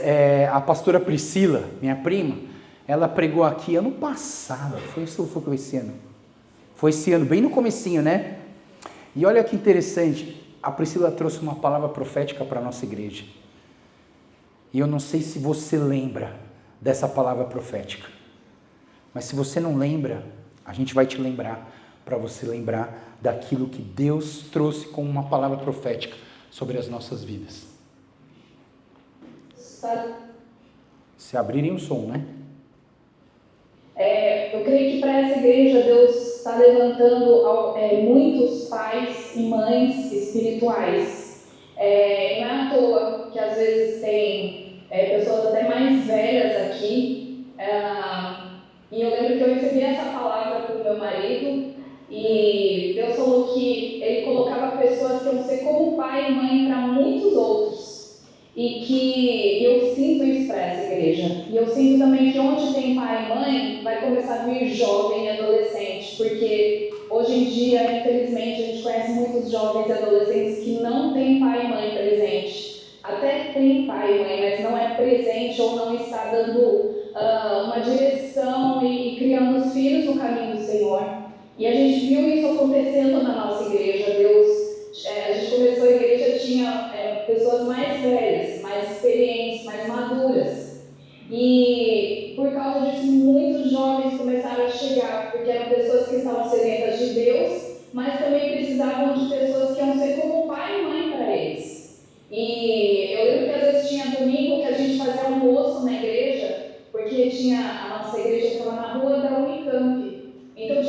a pastora Priscila, minha prima, ela pregou aqui ano passado, foi esse ano? Foi esse ano, bem no comecinho, né? E olha que interessante, a Priscila trouxe uma palavra profética para a nossa igreja. E eu não sei se você lembra dessa palavra profética. Mas se você não lembra, a gente vai te lembrar. para você lembrar daquilo que Deus trouxe como uma palavra profética sobre as nossas vidas. Se abrirem o som, né? Eu creio que para essa igreja Deus está levantando muitos pais e mães espirituais. Não é à toa que às vezes tem pessoas até mais velhas aqui. E eu lembro que eu recebi essa palavra para o meu marido e Deus falou que Ele colocava pessoas que iam ser como pai e mãe para muitos outros. E que eu sinto isso para essa igreja. E eu sinto também que onde tem pai e mãe, vai começar a vir jovem e adolescente. Porque hoje em dia, infelizmente, a gente conhece muitos jovens e adolescentes que não têm pai e mãe presente. Até tem pai e mãe, mas não é presente ou não está dando uma direção e criando os filhos no caminho do Senhor. E a gente viu isso acontecendo na nossa igreja. A gente começou a igreja, tinha pessoas mais velhas, mais experientes, mais maduras. E por causa disso, muitos jovens começaram a chegar, porque eram pessoas que estavam sedentas de Deus, mas também precisavam de pessoas que iam ser como pai e mãe para eles. E eu lembro que às vezes tinha domingo que a gente fazia almoço na igreja, porque a nossa igreja ficava na rua da Unicamp. Então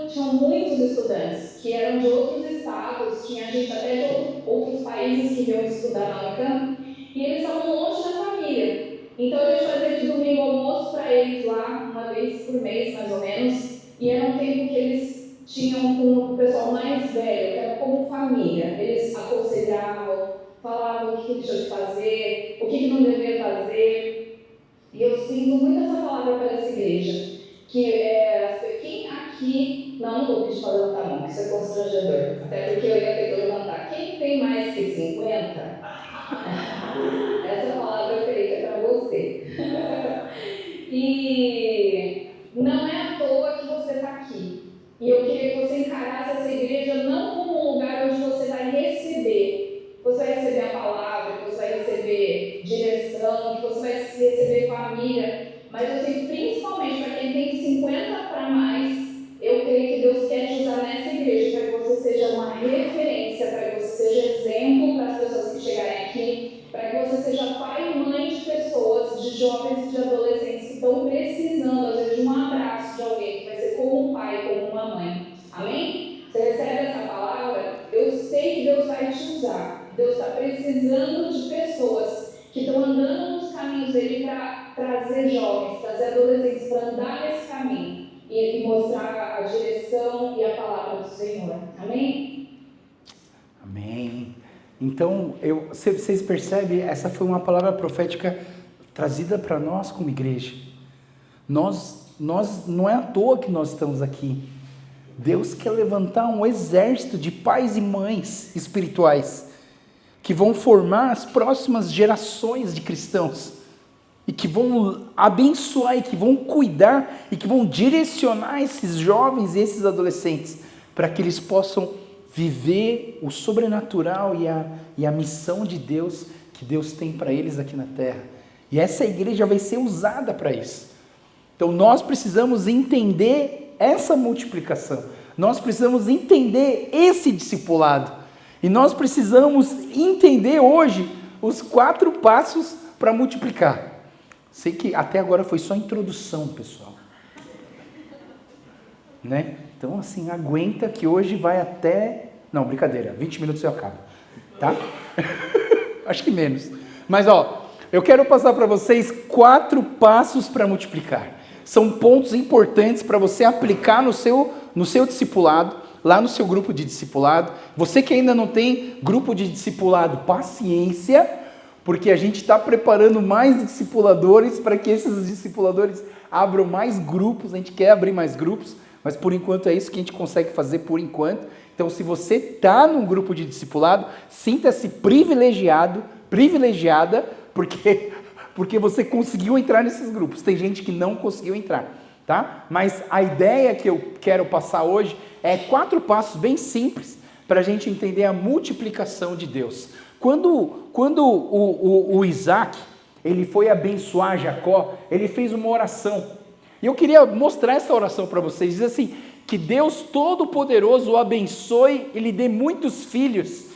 tinham muitos estudantes que eram de outros estados, tinha gente até de outros países que iam estudar na Unicamp, e eles estavam longe da família. Então a gente fazia de domingo almoço para eles lá, uma vez por mês mais ou menos, e era um tempo que eles tinham com o pessoal mais velho, que era como família. Eles aconselhavam, falavam o que eles tinham de fazer, o que não deveria fazer. E eu sinto muito essa palavra para essa igreja. Quem aqui, não vou pedir para levantar a mão, que isso é constrangedor, até porque eu ia ter que levantar. Quem tem mais que 50? Essa palavra eu creio que é para você. E não é à toa que você está aqui. E eu queria que você encarasse essa igreja não como um lugar onde você vai receber. Você vai receber a palavra, que você vai receber direção, que você vai receber família. Mas eu sei, principalmente para quem tem 50 para mais, eu creio que Deus quer te usar nessa igreja para que você seja uma referência, para que você seja exemplo para as pessoas que chegarem aqui, para que você seja pai e mãe de pessoas, de jovens e de adolescentes que estão precisando, às vezes, de um abraço de alguém que vai ser como um pai, como uma mãe. Amém? Você recebe essa palavra? Eu sei que Deus vai te usar. Deus está precisando de pessoas que estão andando nos caminhos dele para trazer jovens, trazer adolescentes para andar nesse caminho e mostrar a direção e a palavra do Senhor. Amém? Amém. Então, vocês percebem, essa foi uma palavra profética trazida para nós como igreja. Nós não é à toa que nós estamos aqui. Deus quer levantar um exército de pais e mães espirituais que vão formar as próximas gerações de cristãos e que vão abençoar e que vão cuidar e que vão direcionar esses jovens e esses adolescentes para que eles possam viver o sobrenatural e a missão de Deus que Deus tem para eles aqui na terra. E essa igreja vai ser usada para isso. Então nós precisamos entender essa multiplicação, nós precisamos entender esse discipulado. E nós precisamos entender hoje os 4 passos para multiplicar. Sei que até agora foi só introdução, pessoal. Né? Então, assim, aguenta que hoje vai até... Não, brincadeira, 20 minutos eu acabo. Tá? Acho que menos. Mas, eu quero passar para vocês 4 passos para multiplicar. São pontos importantes para você aplicar no seu discipulado, lá no seu grupo de discipulado. Você que ainda não tem grupo de discipulado, paciência, porque a gente está preparando mais discipuladores para que esses discipuladores abram mais grupos. A gente quer abrir mais grupos, mas por enquanto é isso que a gente consegue fazer por enquanto. Então, se você está num grupo de discipulado, sinta-se privilegiado, privilegiada, porque você conseguiu entrar nesses grupos. Tem gente que não conseguiu entrar, tá? Mas a ideia que eu quero passar hoje é 4 passos bem simples para a gente entender a multiplicação de Deus. Quando o Isaac ele foi abençoar Jacó, ele fez uma oração. E eu queria mostrar essa oração para vocês. Diz assim: que Deus Todo-Poderoso o abençoe e lhe dê muitos filhos,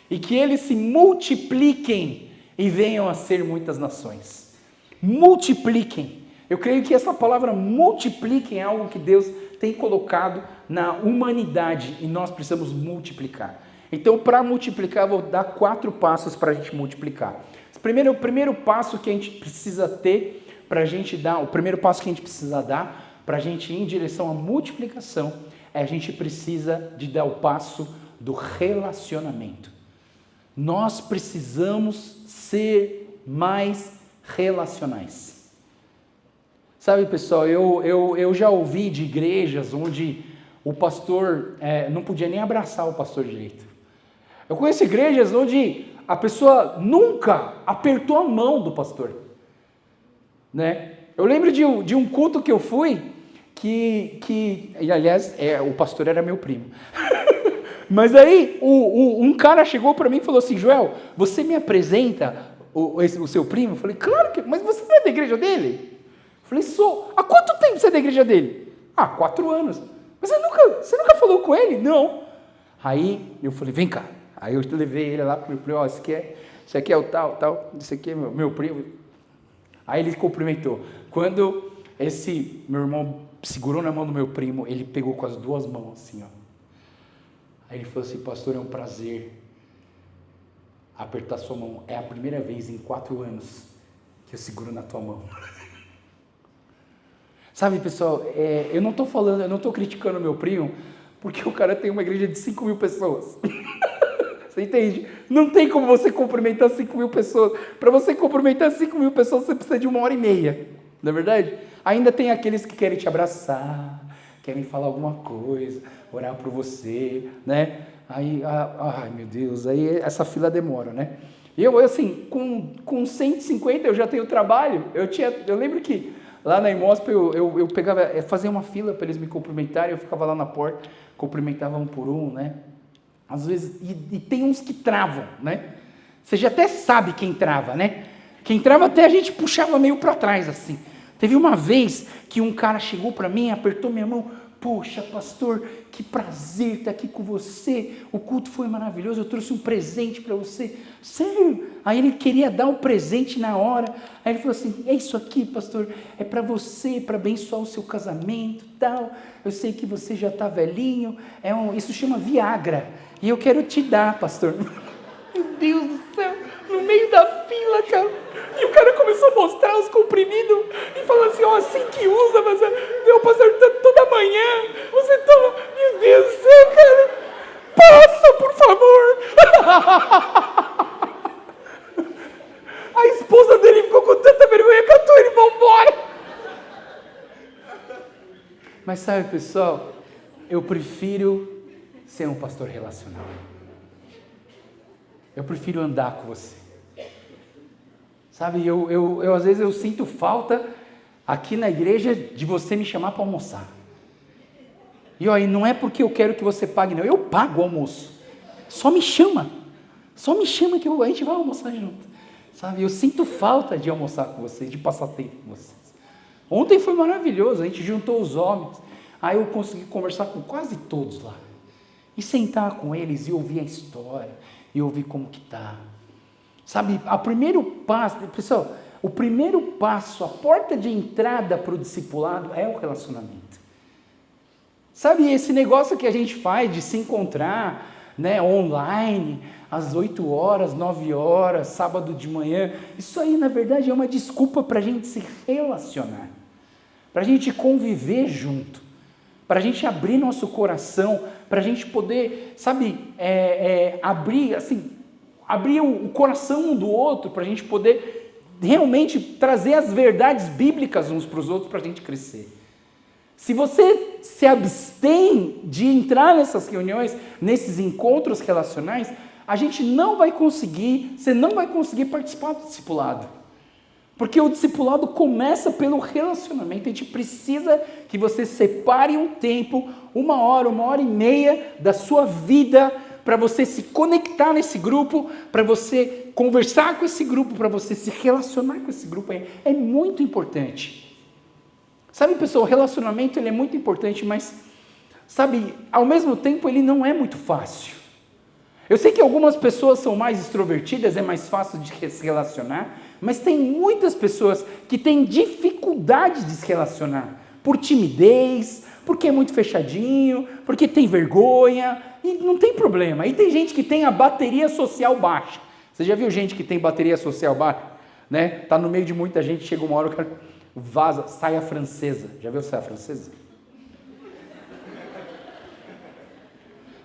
e que eles se multipliquem e venham a ser muitas nações. Multipliquem. Eu creio que essa palavra multipliquem é algo que Deus tem colocado na humanidade e nós precisamos multiplicar. Então, para multiplicar, eu vou dar 4 passos para a gente multiplicar. O primeiro passo que a gente precisa ter para a gente dar, o primeiro passo que a gente precisa dar para a gente ir em direção à multiplicação é a gente precisa de dar o passo do relacionamento. Nós precisamos ser mais relacionais. Sabe, pessoal, eu já ouvi de igrejas onde o pastor não podia nem abraçar o pastor direito. Eu conheço igrejas onde a pessoa nunca apertou a mão do pastor, né? Eu lembro de um culto que eu fui, e aliás, o pastor era meu primo. Mas aí, um cara chegou para mim e falou assim: Joel, você me apresenta o seu primo? Eu falei, claro que, mas você não é da igreja dele? Eu falei, sou. Há quanto tempo você é da igreja dele? 4 anos. Mas você nunca falou com ele? Não. Aí eu falei, vem cá. Aí eu levei ele lá, falei, isso aqui é o tal, isso aqui é meu primo. Aí ele cumprimentou. Quando esse meu irmão segurou na mão do meu primo, ele pegou com as 2 mãos assim, ó. Aí ele falou assim, pastor, é um prazer apertar sua mão. É a primeira vez em 4 anos que eu seguro na tua mão. Sabe, pessoal, eu não estou criticando o meu primo, porque o cara tem uma igreja de 5.000 pessoas. Você entende? Não tem como você cumprimentar 5.000 pessoas. Para você cumprimentar 5.000 pessoas, você precisa de 1h30. Não é verdade? Ainda tem aqueles que querem te abraçar, querem falar alguma coisa, orar por você, né? Aí, ai meu Deus, aí essa fila demora, né? Eu assim, com 150 eu já tenho trabalho. Eu lembro que lá na Imosp eu pegava, fazia uma fila para eles me cumprimentarem, eu ficava lá na porta, cumprimentava um por um, né? Às vezes, e tem uns que travam, né? Você já até sabe quem trava, né? Quem trava até a gente puxava meio para trás, assim. Teve uma vez que um cara chegou para mim, apertou minha mão, poxa, pastor, que prazer estar aqui com você, o culto foi maravilhoso, eu trouxe um presente para você. Sério? Aí ele queria dar um presente na hora, aí ele falou assim, é isso aqui, pastor, é para você, para abençoar o seu casamento e tal, eu sei que você já está velhinho, isso chama Viagra, e eu quero te dar, pastor. Meu Deus do céu, no meio da fila, cara. E o cara começou a mostrar os comprimidos e falou assim, assim que usa, mas meu pastor, toda manhã, você toma, meu Deus do céu, cara, passa, por favor. A esposa dele ficou com tanta vergonha, catou ele e foi embora. Mas sabe, pessoal, eu prefiro ser um pastor relacional. Eu prefiro andar com você. Sabe, eu às vezes eu sinto falta aqui na igreja de você me chamar para almoçar. E aí não é porque eu quero que você pague, não. Eu pago o almoço. Só me chama que a gente vai almoçar junto. Sabe, eu sinto falta de almoçar com vocês, de passar tempo com vocês. Ontem foi maravilhoso, a gente juntou os homens. Aí eu consegui conversar com quase todos lá. E sentar com eles e ouvir a história, e ouvir como que está. Sabe, o primeiro passo, pessoal, a porta de entrada para o discipulado é o relacionamento. Sabe, esse negócio que a gente faz de se encontrar, né, online, às 8 horas, 9 horas, sábado de manhã, isso aí na verdade é uma desculpa para a gente se relacionar, para a gente conviver junto, para a gente abrir nosso coração, para a gente poder, sabe, abrir o coração um do outro, para a gente poder realmente trazer as verdades bíblicas uns para os outros, para a gente crescer. Se você se abstém de entrar nessas reuniões, nesses encontros relacionais, você não vai conseguir participar do discipulado. Porque o discipulado começa pelo relacionamento. A gente precisa que você separe um tempo, 1 hora, 1h30 da sua vida, para você se conectar nesse grupo, para você conversar com esse grupo, para você se relacionar com esse grupo. É muito importante. Sabe, pessoal, o relacionamento ele é muito importante, mas sabe, ao mesmo tempo ele não é muito fácil. Eu sei que algumas pessoas são mais extrovertidas, é mais fácil de se relacionar, mas tem muitas pessoas que têm dificuldade de se relacionar, por timidez, porque é muito fechadinho, porque tem vergonha, e não tem problema. E tem gente que tem a bateria social baixa. Você já viu gente que tem bateria social baixa? Né? Tá no meio de muita gente, chega uma hora o cara vaza, saia francesa. Já viu saia francesa?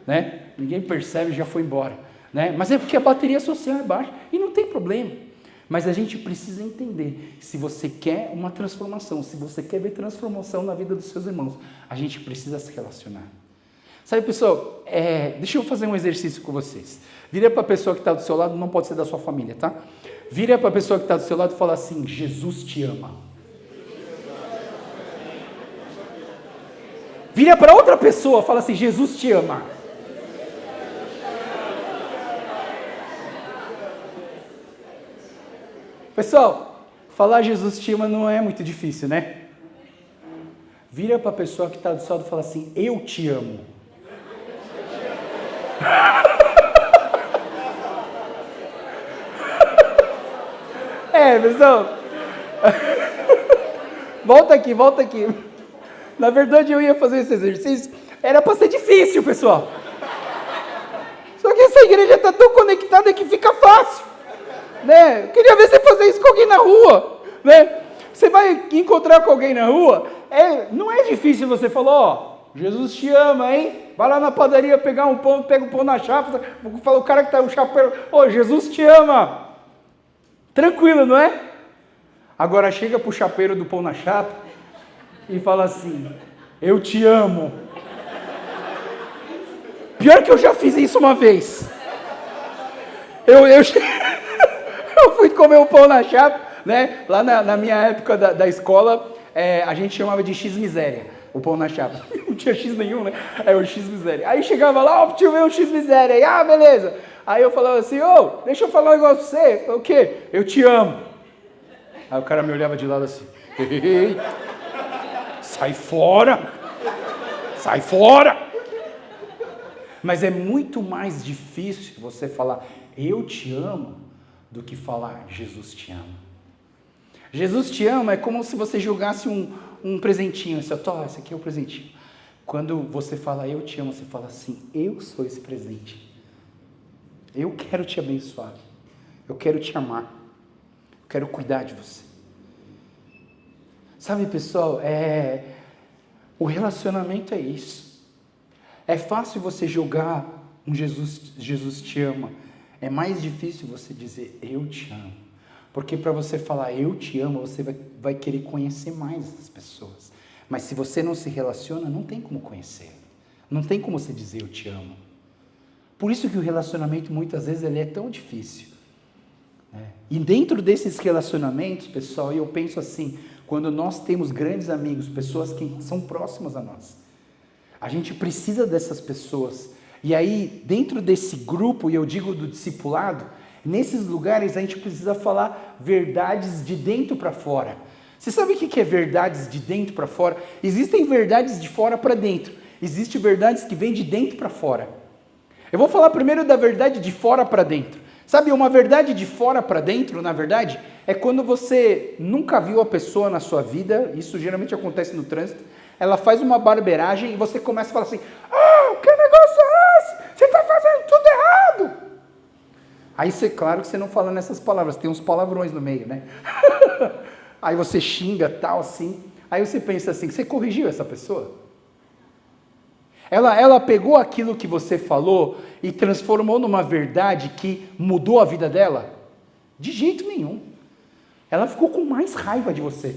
Né? Ninguém percebe, já foi embora. Né? Mas é porque a bateria social é baixa e não tem problema. Mas a gente precisa entender, se você quer uma transformação, se você quer ver transformação na vida dos seus irmãos, a gente precisa se relacionar. Sabe, pessoal, deixa eu fazer um exercício com vocês. Vira para a pessoa que está do seu lado, não pode ser da sua família, tá? Vira para a pessoa que está do seu lado e fala assim, Jesus te ama. Vira para outra pessoa, fala assim, Jesus te ama. Pessoal, falar Jesus te ama não é muito difícil, né? Vira para a pessoa que está do seu lado e fala assim, eu te amo. Pessoal. Volta aqui. Na verdade, eu ia fazer esse exercício, era para ser difícil, pessoal. Só que essa igreja está tão conectada que fica fácil. Né? Eu queria ver você fazer isso com alguém na rua. Né? Você vai encontrar com alguém na rua, não é difícil você falar, ó, Jesus te ama, hein? Vai lá na padaria pegar um pão, pega o pão na chapa, fala o cara que tá o chapéu, ó, Jesus te ama. Tranquilo, não é? Agora chega pro chapeiro do pão na chapa e fala assim, eu te amo. Pior que eu já fiz isso uma vez. Eu fui comer o pão na chapa, né? Lá na minha época da escola, a gente chamava de X-miséria, o pão na chapa. Não tinha X nenhum, né? É o X-miséria. Aí chegava lá, deixa eu ver o X-miséria. Aí, beleza. Aí eu falava assim, deixa eu falar um negócio pra você. O quê? Eu te amo. Aí o cara me olhava de lado assim, ei, sai fora. Mas é muito mais difícil você falar, eu te amo, do que falar, Jesus te ama. Jesus te ama é como se você jogasse um presentinho, esse aqui é o presentinho. Quando você fala, eu te amo, você fala assim, eu sou esse presente. Eu quero te abençoar. Eu quero te amar. Eu quero cuidar de você. Sabe, pessoal, o relacionamento é isso. É fácil você jogar um Jesus te ama. É mais difícil você dizer, eu te amo. Porque para você falar, eu te amo, você vai querer conhecer mais as pessoas. Mas se você não se relaciona, não tem como conhecer. Não tem como você dizer, eu te amo. Por isso que o relacionamento, muitas vezes, ele é tão difícil. Né? E dentro desses relacionamentos, pessoal, eu penso assim, quando nós temos grandes amigos, pessoas que são próximas a nós, a gente precisa dessas pessoas. E aí, dentro desse grupo, e eu digo do discipulado, nesses lugares a gente precisa falar verdades de dentro para fora. Você sabe o que é verdades de dentro para fora? Existem verdades de fora para dentro. Existem verdades que vêm de dentro para fora. Eu vou falar primeiro da verdade de fora para dentro. Sabe, uma verdade de fora para dentro, na verdade, é quando você nunca viu a pessoa na sua vida, isso geralmente acontece no trânsito, ela faz uma barbeiragem e você começa a falar assim, que negócio é esse? Você está fazendo tudo errado. Aí, claro que você não fala nessas palavras, tem uns palavrões no meio, né? Aí você xinga, tal, assim. Aí você pensa assim, você corrigiu essa pessoa? Ela pegou aquilo que você falou e transformou numa verdade que mudou a vida dela? De jeito nenhum. Ela ficou com mais raiva de você.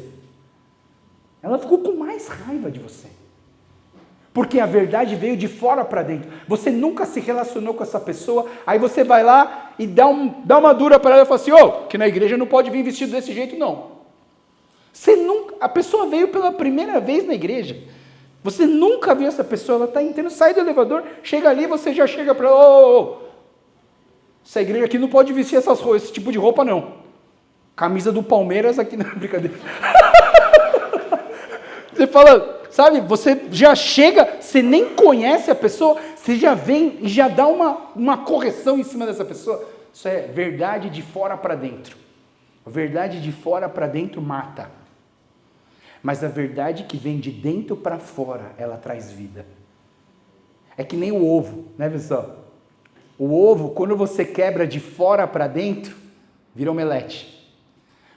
Porque a verdade veio de fora para dentro. Você nunca se relacionou com essa pessoa, aí você vai lá e dá uma dura para ela e fala assim, que na igreja não pode vir vestido desse jeito, não. A pessoa veio pela primeira vez na igreja. Você nunca viu essa pessoa, ela está entrando, sai do elevador, chega ali, você já chega para ela, essa igreja aqui não pode vestir esse tipo de roupa, não. Camisa do Palmeiras aqui, não, brincadeira. Você fala, sabe, você já chega você nem conhece a pessoa, você já vem e já dá uma correção em cima dessa pessoa. Isso é verdade de fora para dentro. A verdade de fora para dentro mata. Mas a verdade que vem de dentro para fora, ela traz vida. É que nem o ovo, né, pessoal? O ovo, quando você quebra de fora para dentro, vira omelete.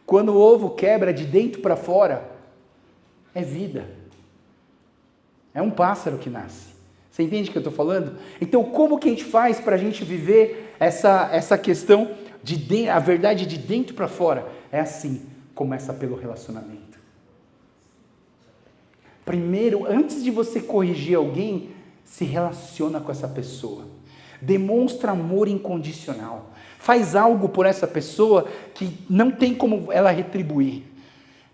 Quando o ovo quebra de dentro para fora, é vida. É um pássaro que nasce. Você entende o que eu estou falando? Então, como que a gente faz para a gente viver essa questão de a verdade de dentro para fora? É assim, começa pelo relacionamento. Primeiro, antes de você corrigir alguém, se relaciona com essa pessoa. Demonstra amor incondicional. Faz algo por essa pessoa que não tem como ela retribuir.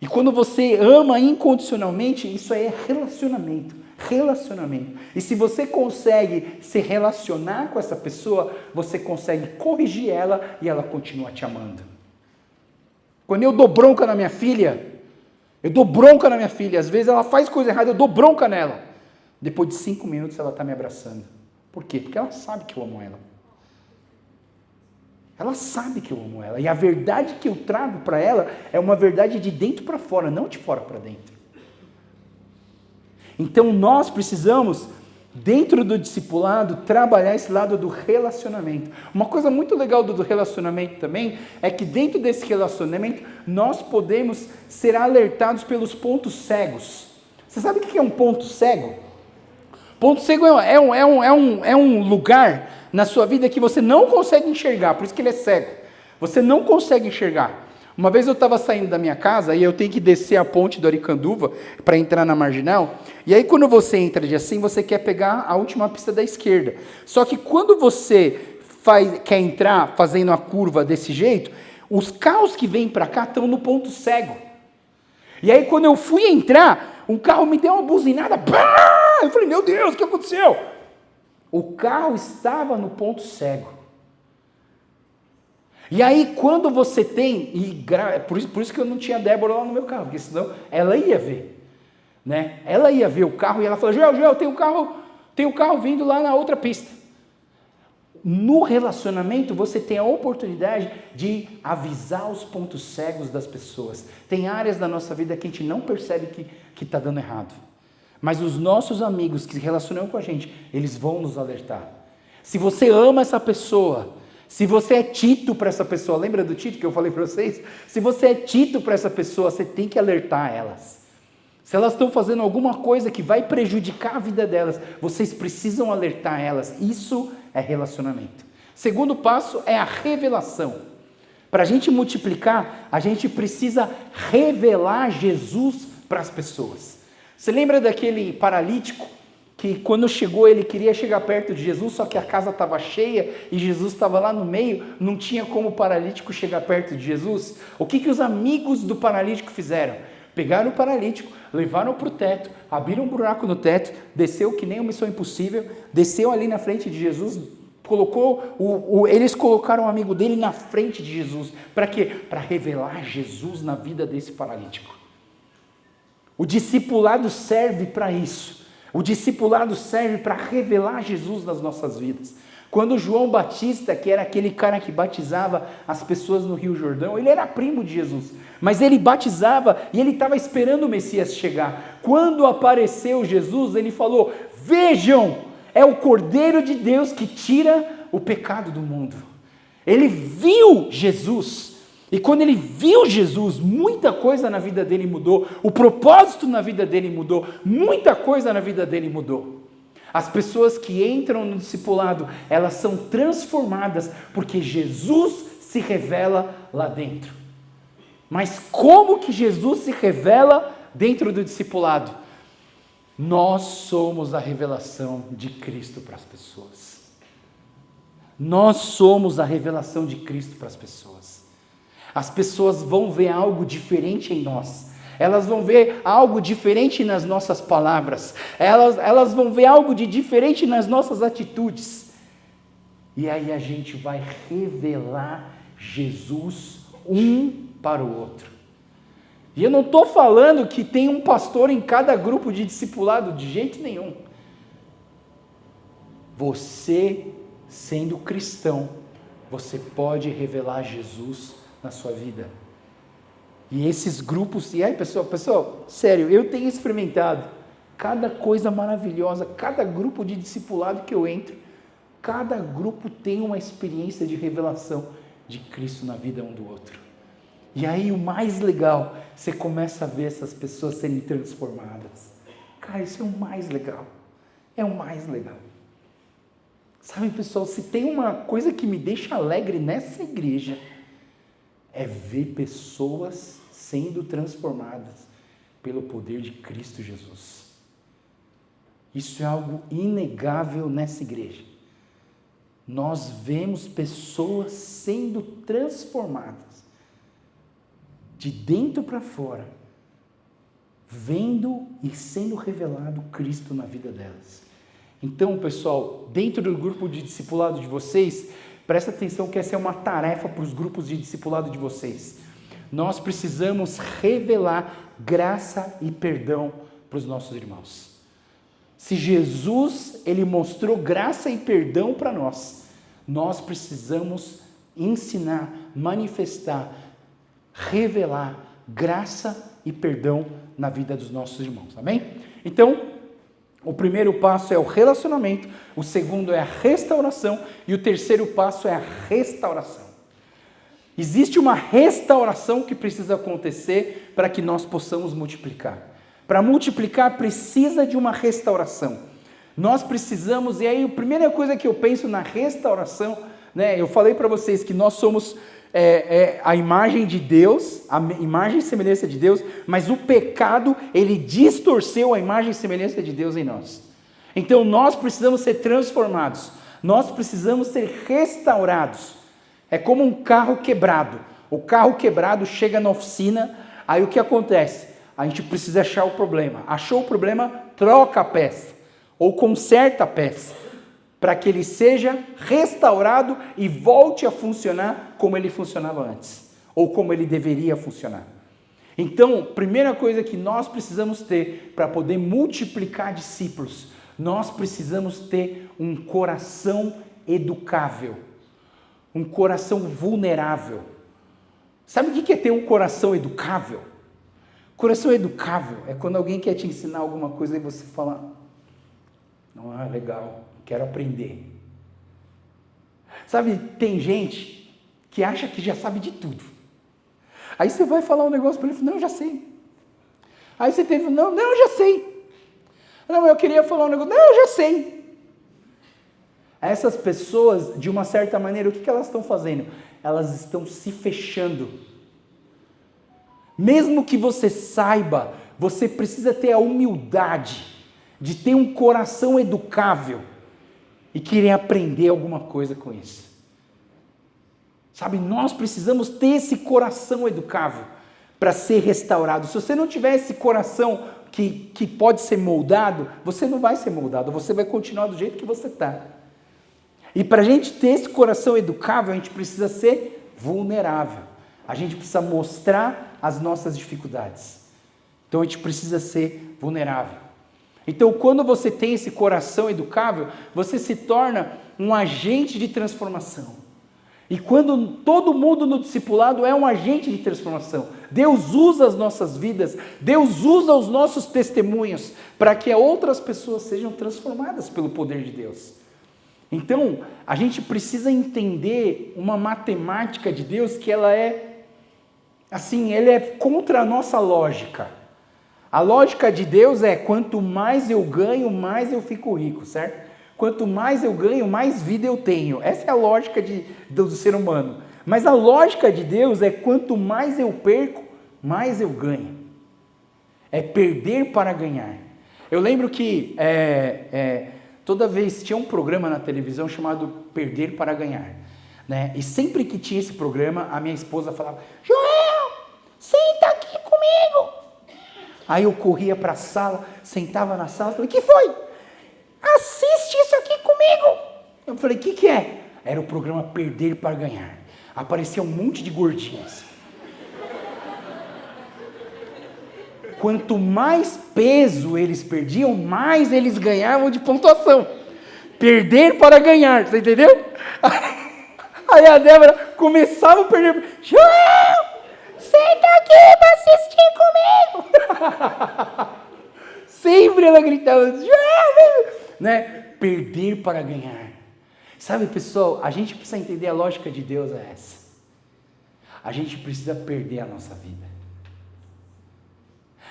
E quando você ama incondicionalmente, isso aí é relacionamento. Relacionamento. E se você consegue se relacionar com essa pessoa, você consegue corrigir ela e ela continua te amando. Quando eu dou bronca na minha filha, às vezes ela faz coisa errada, eu dou bronca nela. Depois de 5 minutos ela está me abraçando. Por quê? Porque ela sabe que eu amo ela. Ela sabe que eu amo ela. E a verdade que eu trago para ela é uma verdade de dentro para fora, não de fora para dentro. Então nós precisamos, dentro do discipulado, trabalhar esse lado do relacionamento. Uma coisa muito legal do relacionamento também é que dentro desse relacionamento nós podemos ser alertados pelos pontos cegos. Você sabe o que é um ponto cego? Ponto cego é um lugar na sua vida que você não consegue enxergar, por isso que ele é cego. Você não consegue enxergar. Uma vez eu estava saindo da minha casa e eu tenho que descer a ponte do Aricanduva para entrar na Marginal. E aí quando você entra de assim, você quer pegar a última pista da esquerda. Só que quando você quer entrar fazendo a curva desse jeito, os carros que vêm para cá estão no ponto cego. E aí quando eu fui entrar, um carro me deu uma buzinada. Bah! Eu falei, meu Deus, o que aconteceu? O carro estava no ponto cego. E aí, quando você tem, por isso que eu não tinha Débora lá no meu carro, porque senão ela ia ver, né? Ela ia ver o carro e ela falou, Joel, tem um carro vindo lá na outra pista. No relacionamento, você tem a oportunidade de avisar os pontos cegos das pessoas. Tem áreas da nossa vida que a gente não percebe que está dando errado. Mas os nossos amigos que se relacionam com a gente, eles vão nos alertar. Se você ama essa pessoa, se você é Tito para essa pessoa, lembra do Tito que eu falei para vocês? Se você é Tito para essa pessoa, você tem que alertar elas. Se elas estão fazendo alguma coisa que vai prejudicar a vida delas, vocês precisam alertar elas. Isso é relacionamento. Segundo passo é a revelação. Para a gente multiplicar, a gente precisa revelar Jesus para as pessoas. Você lembra daquele paralítico que quando chegou ele queria chegar perto de Jesus, só que a casa estava cheia e Jesus estava lá no meio, não tinha como o paralítico chegar perto de Jesus? O que os amigos do paralítico fizeram? Pegaram o paralítico, levaram para o teto, abriram um buraco no teto, desceu que nem uma missão impossível, desceu ali na frente de Jesus, eles colocaram o amigo dele na frente de Jesus. Para quê? Para revelar Jesus na vida desse paralítico. O discipulado serve para isso. O discipulado serve para revelar Jesus nas nossas vidas. Quando João Batista, que era aquele cara que batizava as pessoas no Rio Jordão, ele era primo de Jesus, mas ele batizava e ele estava esperando o Messias chegar. Quando apareceu Jesus, ele falou, vejam, é o Cordeiro de Deus que tira o pecado do mundo. Ele viu Jesus. E quando ele viu Jesus, muita coisa na vida dele mudou, o propósito na vida dele mudou, muita coisa na vida dele mudou. As pessoas que entram no discipulado, elas são transformadas porque Jesus se revela lá dentro. Mas como que Jesus se revela dentro do discipulado? Nós somos a revelação de Cristo para as pessoas. Nós somos a revelação de Cristo para as pessoas. As pessoas vão ver algo diferente em nós. Elas vão ver algo diferente nas nossas palavras. Elas vão ver algo de diferente nas nossas atitudes. E aí a gente vai revelar Jesus um para o outro. E eu não estou falando que tem um pastor em cada grupo de discipulado, de jeito nenhum. você, sendo cristão, você pode revelar Jesus na sua vida. E esses grupos, e aí pessoal, sério, eu tenho experimentado cada coisa maravilhosa, cada grupo de discipulado que eu entro, cada grupo tem uma experiência de revelação de Cristo na vida um do outro. E aí o mais legal, você começa a ver essas pessoas serem transformadas. Cara, isso é o mais legal. É o mais legal. Sabe, pessoal, se tem uma coisa que me deixa alegre nessa igreja, é ver pessoas sendo transformadas pelo poder de Cristo Jesus. Isso é algo inegável nessa igreja. Nós vemos pessoas sendo transformadas de dentro para fora, vendo e sendo revelado Cristo na vida delas. Então, pessoal, dentro do grupo de discipulado de vocês, presta atenção que essa é uma tarefa para os grupos de discipulado de vocês. Nós precisamos revelar graça e perdão para os nossos irmãos. Se Jesus, ele mostrou graça e perdão para nós, nós precisamos ensinar, manifestar, revelar graça e perdão na vida dos nossos irmãos, amém? Então, o primeiro passo é o relacionamento, o segundo é a restauração e o terceiro passo é a restauração. Existe uma restauração que precisa acontecer para que nós possamos multiplicar. Para multiplicar precisa de uma restauração. Nós precisamos, e aí a primeira coisa que eu penso na restauração, né, eu falei para vocês que nós somos a imagem de Deus, a imagem e semelhança de Deus, mas o pecado, ele distorceu a imagem e semelhança de Deus em nós. Então nós precisamos ser transformados, nós precisamos ser restaurados. É como um carro quebrado. O carro quebrado chega na oficina, aí o que acontece? A gente precisa achar o problema. Achou o problema, troca a peça, ou conserta a peça, para que ele seja restaurado e volte a funcionar como ele funcionava antes, ou como ele deveria funcionar. Então, primeira coisa que nós precisamos ter para poder multiplicar discípulos, nós precisamos ter um coração educável, um coração vulnerável. Sabe o que é ter um coração educável? Coração educável é quando alguém quer te ensinar alguma coisa e você fala, não, legal, quero aprender. Sabe, tem gente que acha que já sabe de tudo. Aí você vai falar um negócio para ele, não, eu já sei. Aí você teve, não, eu já sei. Não, eu queria falar um negócio, não, eu já sei. Essas pessoas, de uma certa maneira, o que elas estão fazendo? Elas estão se fechando. Mesmo que você saiba, você precisa ter a humildade de ter um coração educável e querer aprender alguma coisa com isso. Sabe, nós precisamos ter esse coração educável para ser restaurado. Se você não tiver esse coração que pode ser moldado, você não vai ser moldado, você vai continuar do jeito que você está. E para a gente ter esse coração educável, a gente precisa ser vulnerável. A gente precisa mostrar as nossas dificuldades. Então a gente precisa ser vulnerável. Então quando você tem esse coração educável, você se torna um agente de transformação. E quando todo mundo no discipulado é um agente de transformação, Deus usa as nossas vidas, Deus usa os nossos testemunhos para que outras pessoas sejam transformadas pelo poder de Deus. Então, a gente precisa entender uma matemática de Deus que ela é, assim, ela é contra a nossa lógica. A lógica de Deus é, quanto mais eu ganho, mais eu fico rico, certo? Quanto mais eu ganho, mais vida eu tenho. Essa é a lógica do ser humano. Mas a lógica de Deus é, quanto mais eu perco, mais eu ganho. É perder para ganhar. Eu lembro que toda vez tinha um programa na televisão chamado Perder para Ganhar, né? E sempre que tinha esse programa, a minha esposa falava, Joel, senta aqui comigo. Aí eu corria para a sala, sentava na sala, falei, o que foi? Assiste isso aqui comigo. Eu falei, o que é? Era o programa Perder para Ganhar. Aparecia um monte de gordinhos. Quanto mais peso eles perdiam, mais eles ganhavam de pontuação. Perder para ganhar, você entendeu? Aí a Débora começava a perder. Joel, senta aqui para assistir comigo. Sempre ela gritava, Joel, né? Perder para ganhar. Sabe, pessoal, a gente precisa entender a lógica de Deus é essa. A gente precisa perder a nossa vida.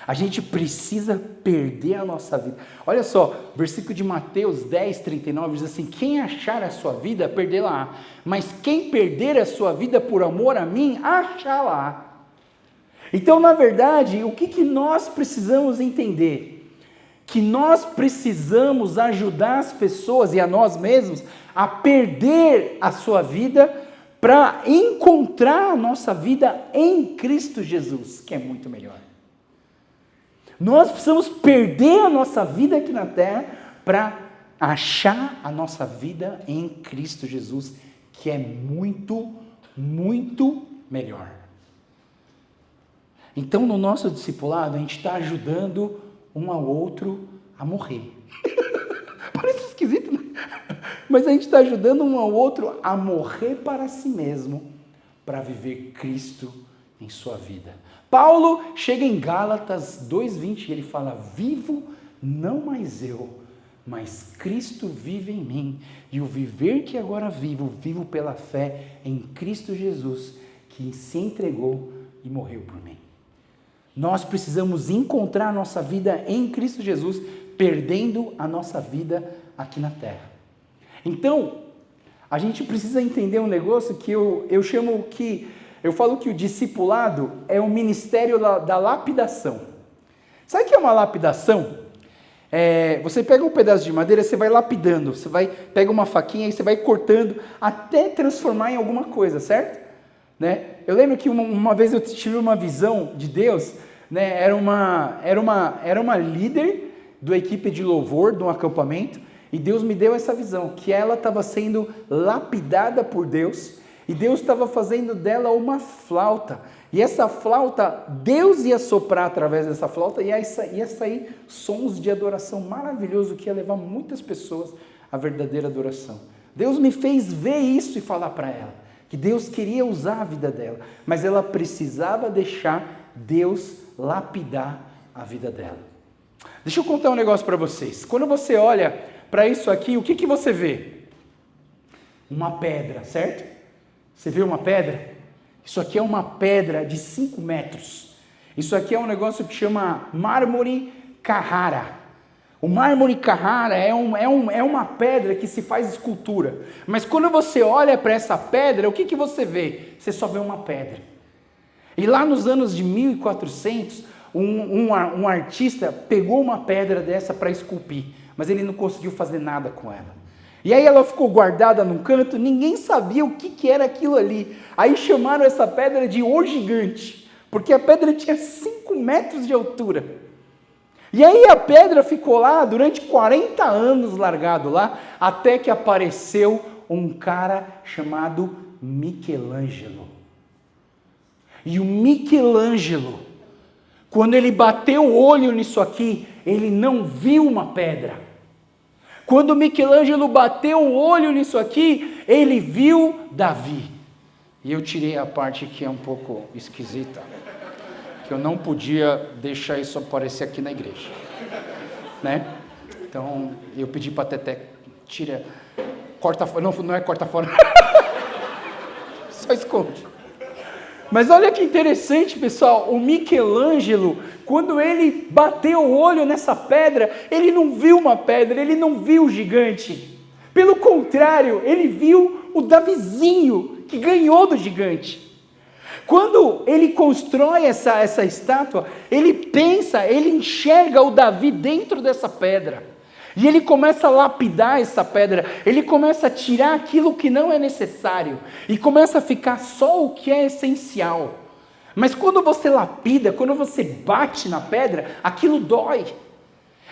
A gente precisa perder a nossa vida. Olha só, versículo de Mateus 10, 39 diz assim: quem achar a sua vida, perdê-la-á. Mas quem perder a sua vida por amor a mim, achá-la. Então, na verdade, o que nós precisamos entender? Que nós precisamos ajudar as pessoas e a nós mesmos a perder a sua vida para encontrar a nossa vida em Cristo Jesus, que é muito melhor. Nós precisamos perder a nossa vida aqui na terra para achar a nossa vida em Cristo Jesus, que é muito, muito melhor. Então, no nosso discipulado, a gente está ajudando um ao outro a morrer. Parece esquisito, né? Mas a gente está ajudando um ao outro a morrer para si mesmo, para viver Cristo em sua vida. Paulo chega em Gálatas 2:20 e ele fala: vivo não mais eu, mas Cristo vive em mim, e o viver que agora vivo, vivo pela fé em Cristo Jesus, que se entregou e morreu por mim. Nós precisamos encontrar a nossa vida em Cristo Jesus, perdendo a nossa vida aqui na terra. Então, a gente precisa entender um negócio que eu falo que o discipulado é o ministério da lapidação. Sabe o que é uma lapidação? Você pega um pedaço de madeira, você vai lapidando, pega uma faquinha e você vai cortando até transformar em alguma coisa, certo? Né? Eu lembro que uma vez eu tive uma visão de Deus, né? Era uma líder da equipe de louvor de um acampamento, e Deus me deu essa visão, que ela estava sendo lapidada por Deus, e Deus estava fazendo dela uma flauta, e essa flauta, Deus ia soprar através dessa flauta, e ia sair sons de adoração maravilhoso, que ia levar muitas pessoas à verdadeira adoração. Deus me fez ver isso e falar para ela, que Deus queria usar a vida dela, mas ela precisava deixar Deus lapidar a vida dela. Deixa eu contar um negócio para vocês. Quando você olha para isso aqui, o que você vê? Uma pedra, certo? Você vê uma pedra? Isso aqui é uma pedra de 5 metros. Isso aqui é um negócio que chama mármore Carrara. O mármore Carrara é uma pedra que se faz escultura. Mas quando você olha para essa pedra, o que você vê? Você só vê uma pedra. E lá nos anos de 1400, um artista pegou uma pedra dessa para esculpir, mas ele não conseguiu fazer nada com ela. E aí ela ficou guardada num canto, ninguém sabia o que era aquilo ali. Aí chamaram essa pedra de O Gigante, porque a pedra tinha 5 metros de altura. E aí a pedra ficou lá durante 40 anos largado lá, até que apareceu um cara chamado Michelangelo. E o Michelangelo, quando ele bateu o olho nisso aqui, ele não viu uma pedra. Quando o Michelangelo bateu o olho nisso aqui, ele viu Davi. E eu tirei a parte que é um pouco esquisita, que eu não podia deixar isso aparecer aqui na igreja, né? Então, eu pedi para a Teté, corta fora, não é corta fora, só esconde. Mas olha que interessante, pessoal, o Michelangelo, quando ele bateu o olho nessa pedra, ele não viu uma pedra, ele não viu o gigante. Pelo contrário, ele viu o Davizinho, que ganhou do gigante. Quando ele constrói essa estátua, ele enxerga o Davi dentro dessa pedra. E ele começa a lapidar essa pedra, ele começa a tirar aquilo que não é necessário, e começa a ficar só o que é essencial. Mas quando você lapida, quando você bate na pedra, aquilo dói.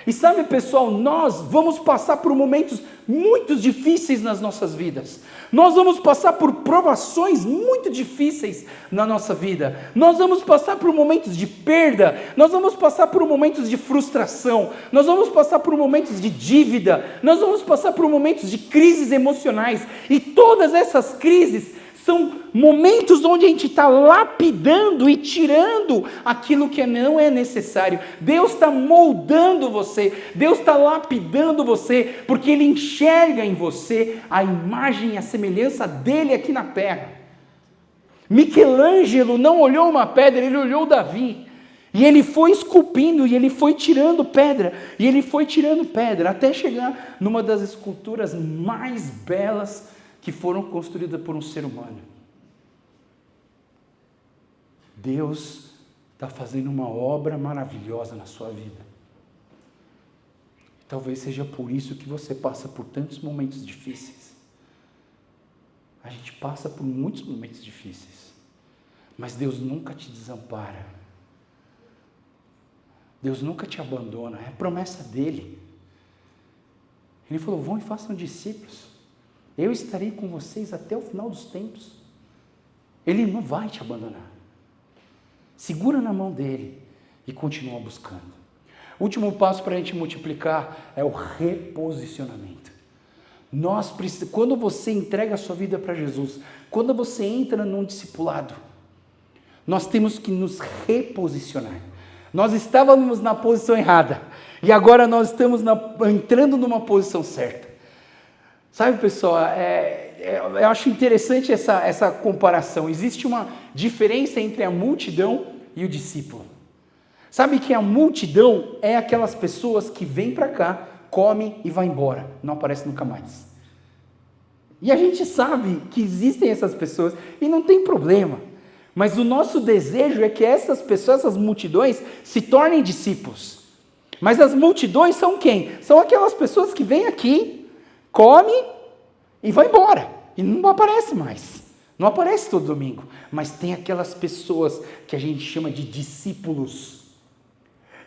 E sabe, pessoal, nós vamos passar por momentos muito difíceis nas nossas vidas. Nós vamos passar por provações muito difíceis na nossa vida. Nós vamos passar por momentos de perda. Nós vamos passar por momentos de frustração. Nós vamos passar por momentos de dívida. Nós vamos passar por momentos de crises emocionais. E todas essas crises são momentos onde a gente está lapidando e tirando aquilo que não é necessário. Deus está moldando você, Deus está lapidando você, porque Ele enxerga em você a imagem e a semelhança dEle aqui na terra. Michelangelo não olhou uma pedra, ele olhou Davi. E ele foi esculpindo, e ele foi tirando pedra, e ele foi tirando pedra, até chegar numa das esculturas mais belas que foram construídas por um ser humano. Deus está fazendo uma obra maravilhosa na sua vida. Talvez seja por isso que você passa por tantos momentos difíceis. A gente passa por muitos momentos difíceis, mas Deus nunca te desampara. Deus nunca te abandona, é promessa dEle. Ele falou, vão e façam discípulos. Eu estarei com vocês até o final dos tempos. Ele não vai te abandonar. Segura na mão dele e continua buscando. O último passo para a gente multiplicar é o reposicionamento. Quando você entrega a sua vida para Jesus, quando você entra num discipulado, nós temos que nos reposicionar. Nós estávamos na posição errada e agora nós estamos entrando numa posição certa. Sabe, pessoal, eu acho interessante essa comparação. Existe uma diferença entre a multidão e o discípulo. Sabe que a multidão é aquelas pessoas que vêm para cá, comem e vão embora, não aparecem nunca mais. E a gente sabe que existem essas pessoas e não tem problema. Mas o nosso desejo é que essas pessoas, essas multidões, se tornem discípulos. Mas as multidões são quem? São aquelas pessoas que vêm aqui, come e vai embora, e não aparece mais, não aparece todo domingo, mas tem aquelas pessoas que a gente chama de discípulos,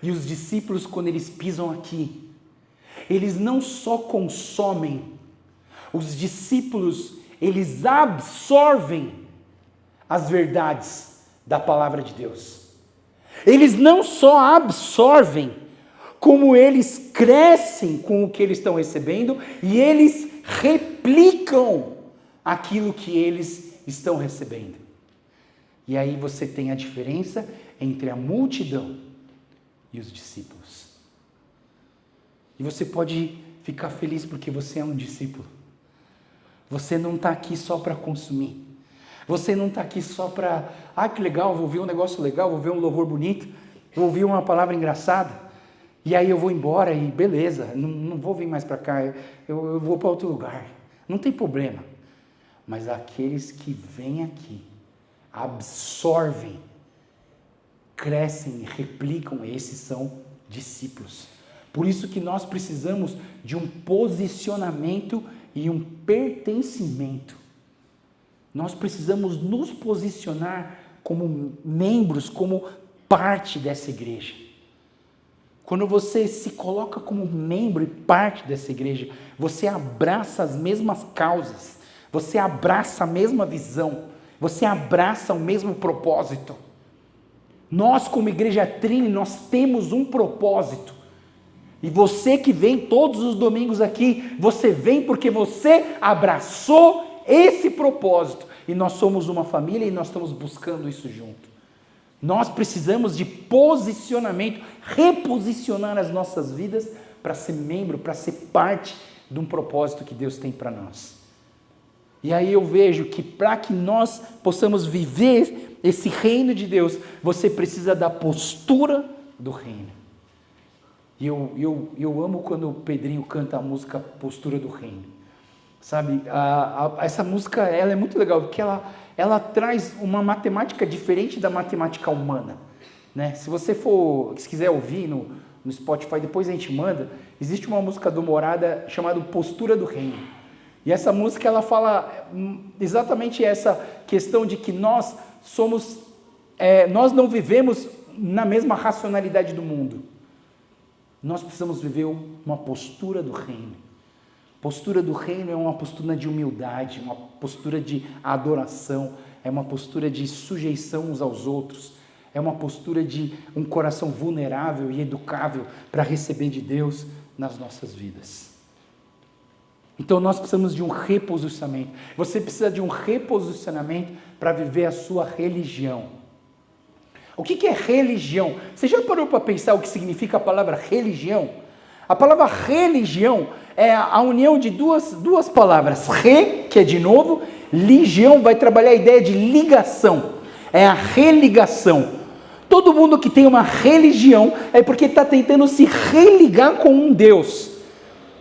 e os discípulos, quando eles pisam aqui, eles não só consomem, os discípulos, eles absorvem as verdades da palavra de Deus, eles não só absorvem, como eles crescem com o que eles estão recebendo, e eles replicam aquilo que eles estão recebendo. E aí você tem a diferença entre a multidão e os discípulos. E você pode ficar feliz porque você é um discípulo. Você não está aqui só para consumir. Você não está aqui só para, que legal, vou ouvir um negócio legal, vou ver um louvor bonito, vou ouvir uma palavra engraçada. E aí eu vou embora e beleza, não vou vir mais para cá, eu vou para outro lugar. Não tem problema. Mas aqueles que vêm aqui, absorvem, crescem e replicam, esses são discípulos. Por isso que nós precisamos de um posicionamento e um pertencimento. Nós precisamos nos posicionar como membros, como parte dessa igreja. Quando você se coloca como membro e parte dessa igreja, você abraça as mesmas causas, você abraça a mesma visão, você abraça o mesmo propósito. Nós, como Igreja Trini, nós temos um propósito. E você que vem todos os domingos aqui, você vem porque você abraçou esse propósito. E nós somos uma família e nós estamos buscando isso junto. Nós precisamos de posicionamento, reposicionar as nossas vidas para ser membro, para ser parte de um propósito que Deus tem para nós. E aí eu vejo que para que nós possamos viver esse reino de Deus, você precisa da postura do reino. E eu amo quando o Pedrinho canta a música Postura do Reino. Sabe, essa música ela é muito legal, porque ela traz uma matemática diferente da matemática humana, né? Se você se quiser ouvir no Spotify, depois a gente manda, existe uma música do Morada chamada Postura do Reino. E essa música ela fala exatamente essa questão de que nós não vivemos na mesma racionalidade do mundo. Nós precisamos viver uma postura do reino. Postura do reino é uma postura de humildade, uma postura de adoração, é uma postura de sujeição uns aos outros, é uma postura de um coração vulnerável e educável para receber de Deus nas nossas vidas. Então nós precisamos de um reposicionamento. Você precisa de um reposicionamento para viver a sua religião. O que é religião? Você já parou para pensar o que significa a palavra religião? A palavra religião é a união de duas palavras. Re, que é de novo, ligião vai trabalhar a ideia de ligação. É a religação. Todo mundo que tem uma religião é porque está tentando se religar com um Deus.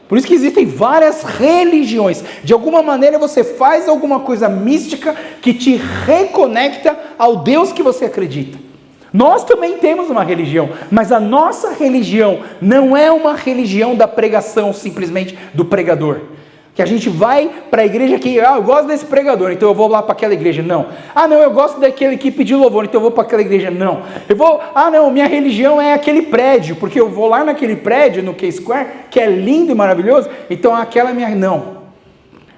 Por isso que existem várias religiões. De alguma maneira você faz alguma coisa mística que te reconecta ao Deus que você acredita. Nós também temos uma religião, mas a nossa religião não é uma religião da pregação, simplesmente do pregador. Que a gente vai para a igreja que, eu gosto desse pregador, então eu vou lá para aquela igreja. Não. Não, eu gosto daquele que pediu louvor, então eu vou para aquela igreja. Não. Não, minha religião é aquele prédio, porque eu vou lá naquele prédio, no K-Square, que é lindo e maravilhoso, então aquela é minha... Não.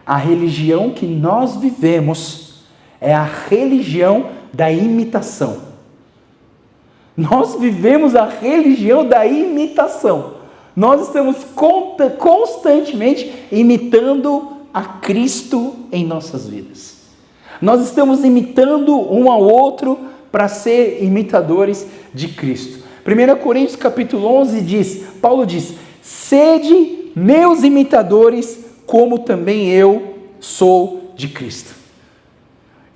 A religião que nós vivemos é a religião da imitação. Nós vivemos a religião da imitação. Nós estamos constantemente imitando a Cristo em nossas vidas. Nós estamos imitando um ao outro para ser imitadores de Cristo. 1 Coríntios capítulo 11 Paulo diz, sede meus imitadores, como também eu sou de Cristo.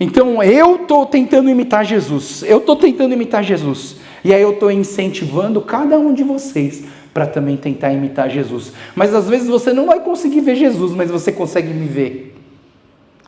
Então eu estou tentando imitar Jesus, e aí eu estou incentivando cada um de vocês para também tentar imitar Jesus. Mas às vezes você não vai conseguir ver Jesus, mas você consegue me ver.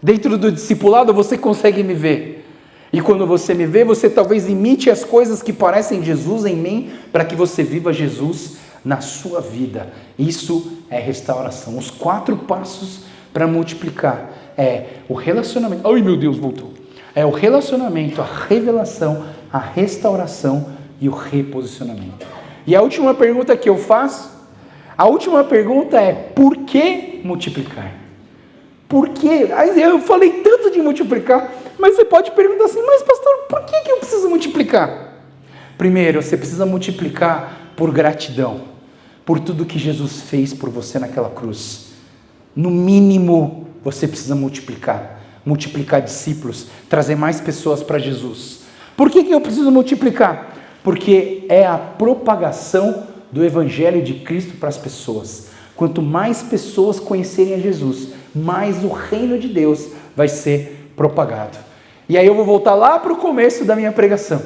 Dentro do discipulado você consegue me ver. E quando você me vê, você talvez imite as coisas que parecem Jesus em mim, para que você viva Jesus na sua vida. Isso é restauração. Os 4 passos para multiplicar é o relacionamento. Ai meu Deus, voltou. É o relacionamento, a revelação, a restauração e o reposicionamento. E a última pergunta que eu faço, é, por que multiplicar? Por quê? Eu falei tanto de multiplicar, mas você pode perguntar assim, mas pastor, por que eu preciso multiplicar? Primeiro, você precisa multiplicar por gratidão, por tudo que Jesus fez por você naquela cruz. No mínimo, você precisa multiplicar discípulos, trazer mais pessoas para Jesus. Por que eu preciso multiplicar? Porque é a propagação do Evangelho de Cristo para as pessoas. Quanto mais pessoas conhecerem a Jesus, mais o reino de Deus vai ser propagado. E aí eu vou voltar lá para o começo da minha pregação.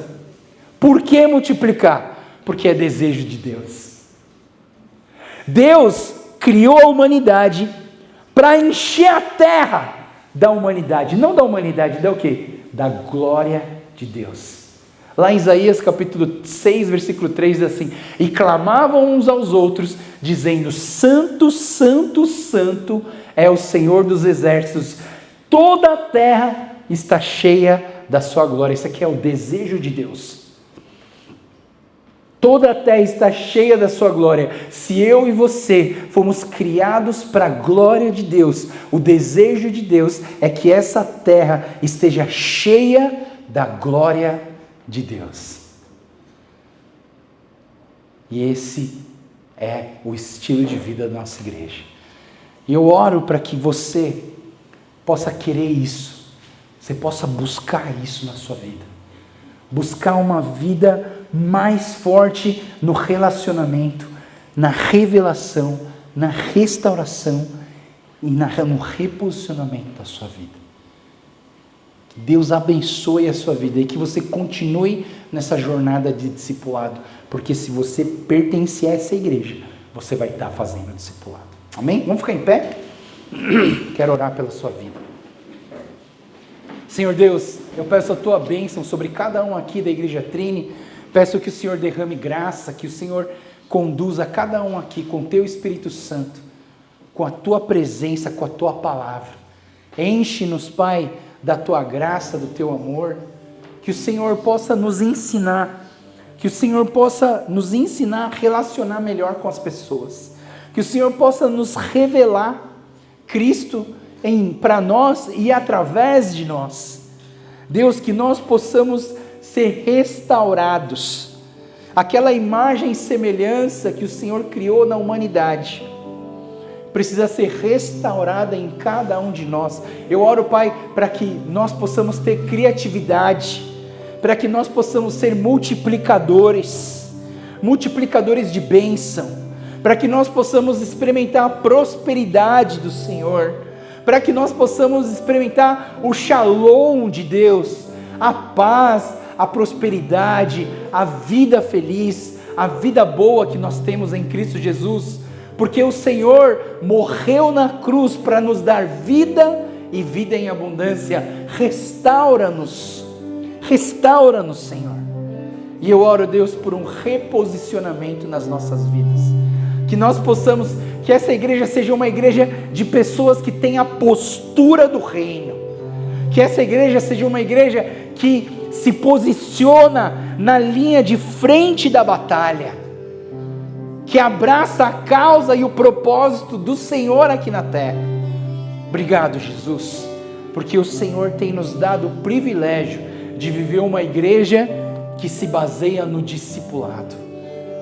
Por que multiplicar? Porque é desejo de Deus. Deus criou a humanidade para encher a terra da humanidade. Não da humanidade, da o quê? Da glória de Deus. Lá em Isaías capítulo 6, versículo 3, diz assim, e clamavam uns aos outros, dizendo, santo, santo, santo é o Senhor dos exércitos, toda a terra está cheia da sua glória. Isso aqui é o desejo de Deus. Toda a terra está cheia da sua glória. Se eu e você fomos criados para a glória de Deus, o desejo de Deus é que essa terra esteja cheia da glória de Deus. E esse é o estilo de vida da nossa igreja. E eu oro para que você possa querer isso, você possa buscar isso na sua vida. Buscar uma vida mais forte no relacionamento, na revelação, na restauração e no reposicionamento da sua vida. Que Deus abençoe a sua vida e que você continue nessa jornada de discipulado, porque se você pertencer a essa igreja, você vai estar fazendo discipulado. Amém? Vamos ficar em pé? Quero orar pela sua vida. Senhor Deus, eu peço a tua bênção sobre cada um aqui da Igreja Trini. Peço que o Senhor derrame graça, que o Senhor conduza cada um aqui com teu Espírito Santo, com a tua presença, com a tua palavra. Enche-nos, Pai, da tua graça, do teu amor. Que o Senhor possa nos ensinar, Que o Senhor possa nos ensinar a relacionar melhor com as pessoas. Que o Senhor possa nos revelar Cristo para nós e através de nós. Deus, que nós possamos ser restaurados. Aquela imagem e semelhança que o Senhor criou na humanidade precisa ser restaurada em cada um de nós. Eu oro, Pai, para que nós possamos ter criatividade, para que nós possamos ser multiplicadores de bênção, para que nós possamos experimentar a prosperidade do Senhor, para que nós possamos experimentar o shalom de Deus, a paz, a prosperidade, a vida feliz, a vida boa que nós temos em Cristo Jesus, porque o Senhor morreu na cruz para nos dar vida e vida em abundância. Restaura-nos, Senhor. E eu oro, Deus, por um reposicionamento nas nossas vidas, que nós possamos, que essa igreja seja uma igreja de pessoas que têm a postura do reino, que essa igreja seja uma igreja que se posiciona na linha de frente da batalha, que abraça a causa e o propósito do Senhor aqui na terra. Obrigado, Jesus, porque o Senhor tem nos dado o privilégio de viver uma igreja que se baseia no discipulado.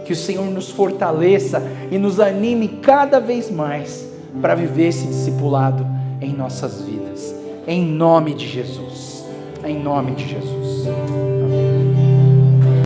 Que o Senhor nos fortaleça e nos anime cada vez mais para viver esse discipulado em nossas vidas. Em nome de Jesus. Em nome de Jesus. Amém.